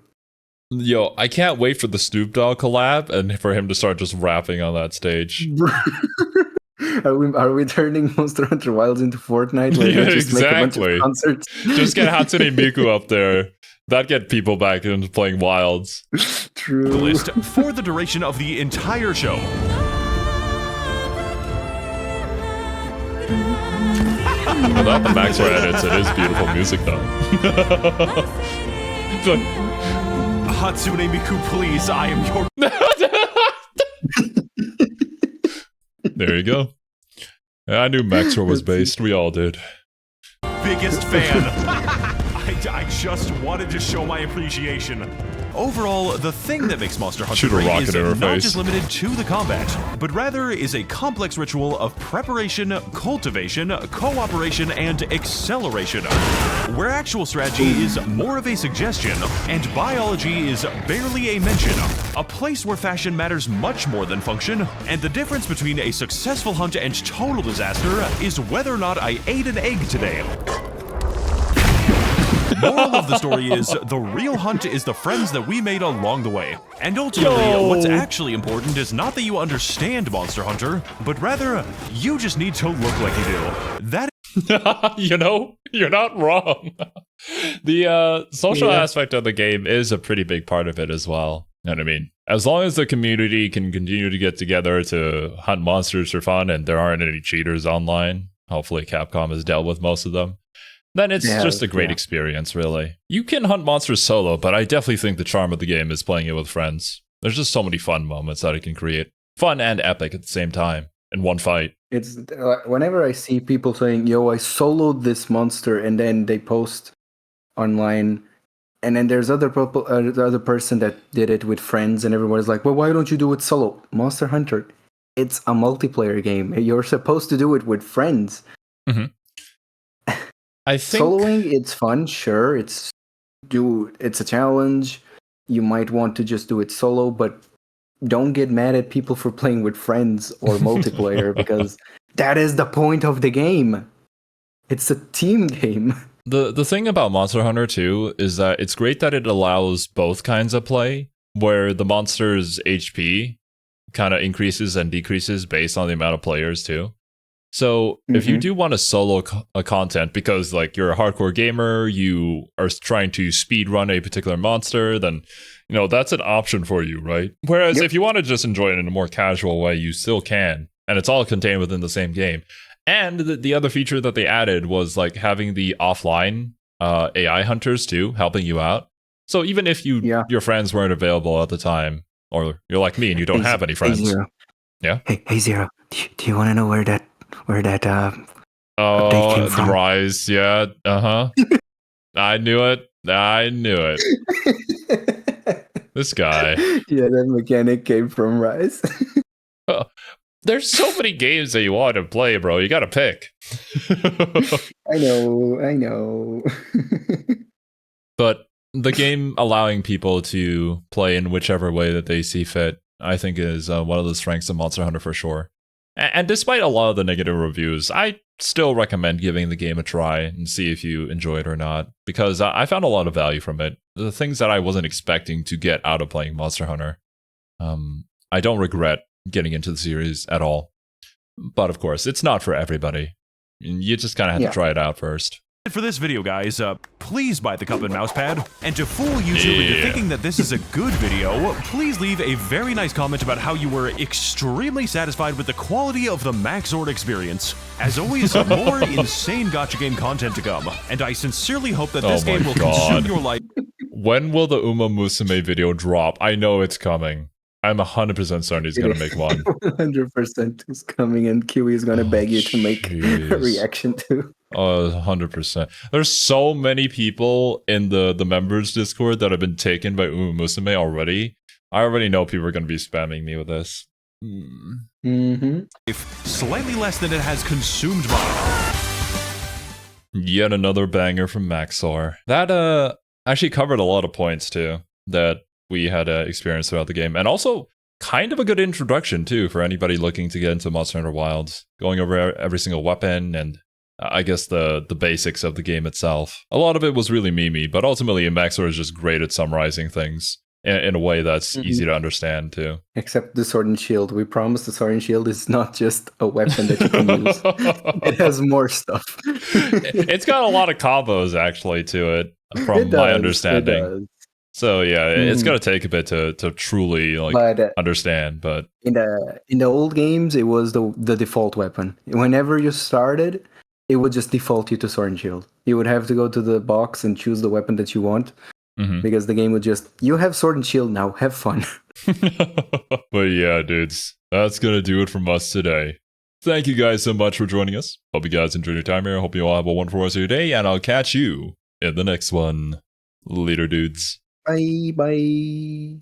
Yo, I can't wait for the Snoop Dogg collab and for him to start just rapping on that stage. Are we turning Monster Hunter Wilds into Fortnite? Yeah, just exactly. Make a bunch of concerts? Just get Hatsune Miku up there. That'd get people back into playing Wilds. True. The list for the duration of the entire show. Without the Max0r edits, it is beautiful music though. Hatsune Miku, please, I am your... There you go. I knew Max0r was based. We all did. Biggest fan. I just wanted to show my appreciation. Overall, the thing that makes Monster Hunter great is not just limited to the combat, but rather is a complex ritual of preparation, cultivation, cooperation, and acceleration, where actual strategy is more of a suggestion, and biology is barely a mention, a place where fashion matters much more than function, and the difference between a successful hunt and total disaster is whether or not I ate an egg today. Moral of the story is, the real hunt is the friends that we made along the way. And ultimately, what's actually important is not that you understand Monster Hunter, but rather, you just need to look like you do. That you know, you're not wrong. The social aspect of the game is a pretty big part of it as well. You know what I mean? As long as the community can continue to get together to hunt monsters for fun and there aren't any cheaters online, hopefully Capcom has dealt with most of them, then it's just a great experience, really. You can hunt monsters solo, but I definitely think the charm of the game is playing it with friends. There's just so many fun moments that it can create. Fun and epic at the same time, in one fight. It's whenever I see people saying, yo, I soloed this monster, and then they post online, and then there's the other person that did it with friends, and everyone's like, well, why don't you do it solo? Monster Hunter, it's a multiplayer game. You're supposed to do it with friends. I think soloing, it's fun, sure. It's a challenge. You might want to just do it solo, but don't get mad at people for playing with friends or multiplayer because that is the point of the game. It's a team game. The thing about Monster Hunter 2 is that it's great that it allows both kinds of play, where the monster's HP kind of increases and decreases based on the amount of players too. So if you do want to solo content because like you're a hardcore gamer, you are trying to speed run a particular monster, then you know that's an option for you, right? Whereas if you want to just enjoy it in a more casual way, you still can, and it's all contained within the same game. And the other feature that they added was like having the offline AI hunters too, helping you out. So even if your friends weren't available at the time, or you're like me and you don't have any friends, Hey Zero, do you want to know where that the Rise, I knew it. This guy. Yeah, that mechanic came from Rise. There's so many games that you want to play, bro. You gotta pick. I know. But the game allowing people to play in whichever way that they see fit, I think is one of the strengths of Monster Hunter for sure. And despite a lot of the negative reviews, I still recommend giving the game a try and see if you enjoy it or not, because I found a lot of value from it. The things that I wasn't expecting to get out of playing Monster Hunter. I don't regret getting into the series at all. But of course, it's not for everybody. You just kind of have to try it out first. For this video, guys, please buy the cup and mouse pad. And to fool YouTube into thinking that this is a good video, please leave a very nice comment about how you were extremely satisfied with the quality of the Max0r experience. As always, more insane gacha game content to come, and I sincerely hope that this game will consume your life. When will the Uma Musume video drop? I know it's coming. I'm 100% certain he's going to make one. 100% is coming, and Kiwi is going to beg you to make a reaction to. 100%. There's so many people in the members Discord that have been taken by Uma Musume already. I already know people are going to be spamming me with this. Slightly less than it has consumed mine. Yet another banger from Max0r. That actually covered a lot of points too that we had experienced throughout the game, and also kind of a good introduction too for anybody looking to get into Monster Hunter Wilds, going over every single weapon and I guess the basics of the game itself. A lot of it was really memey, but ultimately Max0r is just great at summarizing things in a way that's easy to understand too. Except the sword and shield. We promise the sword and shield is not just a weapon that you can use. It has more stuff. It's got a lot of combos actually to it, from my understanding. So yeah, it's gonna take a bit to truly understand. But in the old games, it was the default weapon. Whenever you started, it would just default you to sword and shield. You would have to go to the box and choose the weapon that you want, because the game would just, you have sword and shield now, have fun. But yeah, dudes, that's gonna do it from us today. Thank you guys so much for joining us. Hope you guys enjoyed your time here. Hope you all have a wonderful rest of your day, and I'll catch you in the next one. Later, dudes. Bye.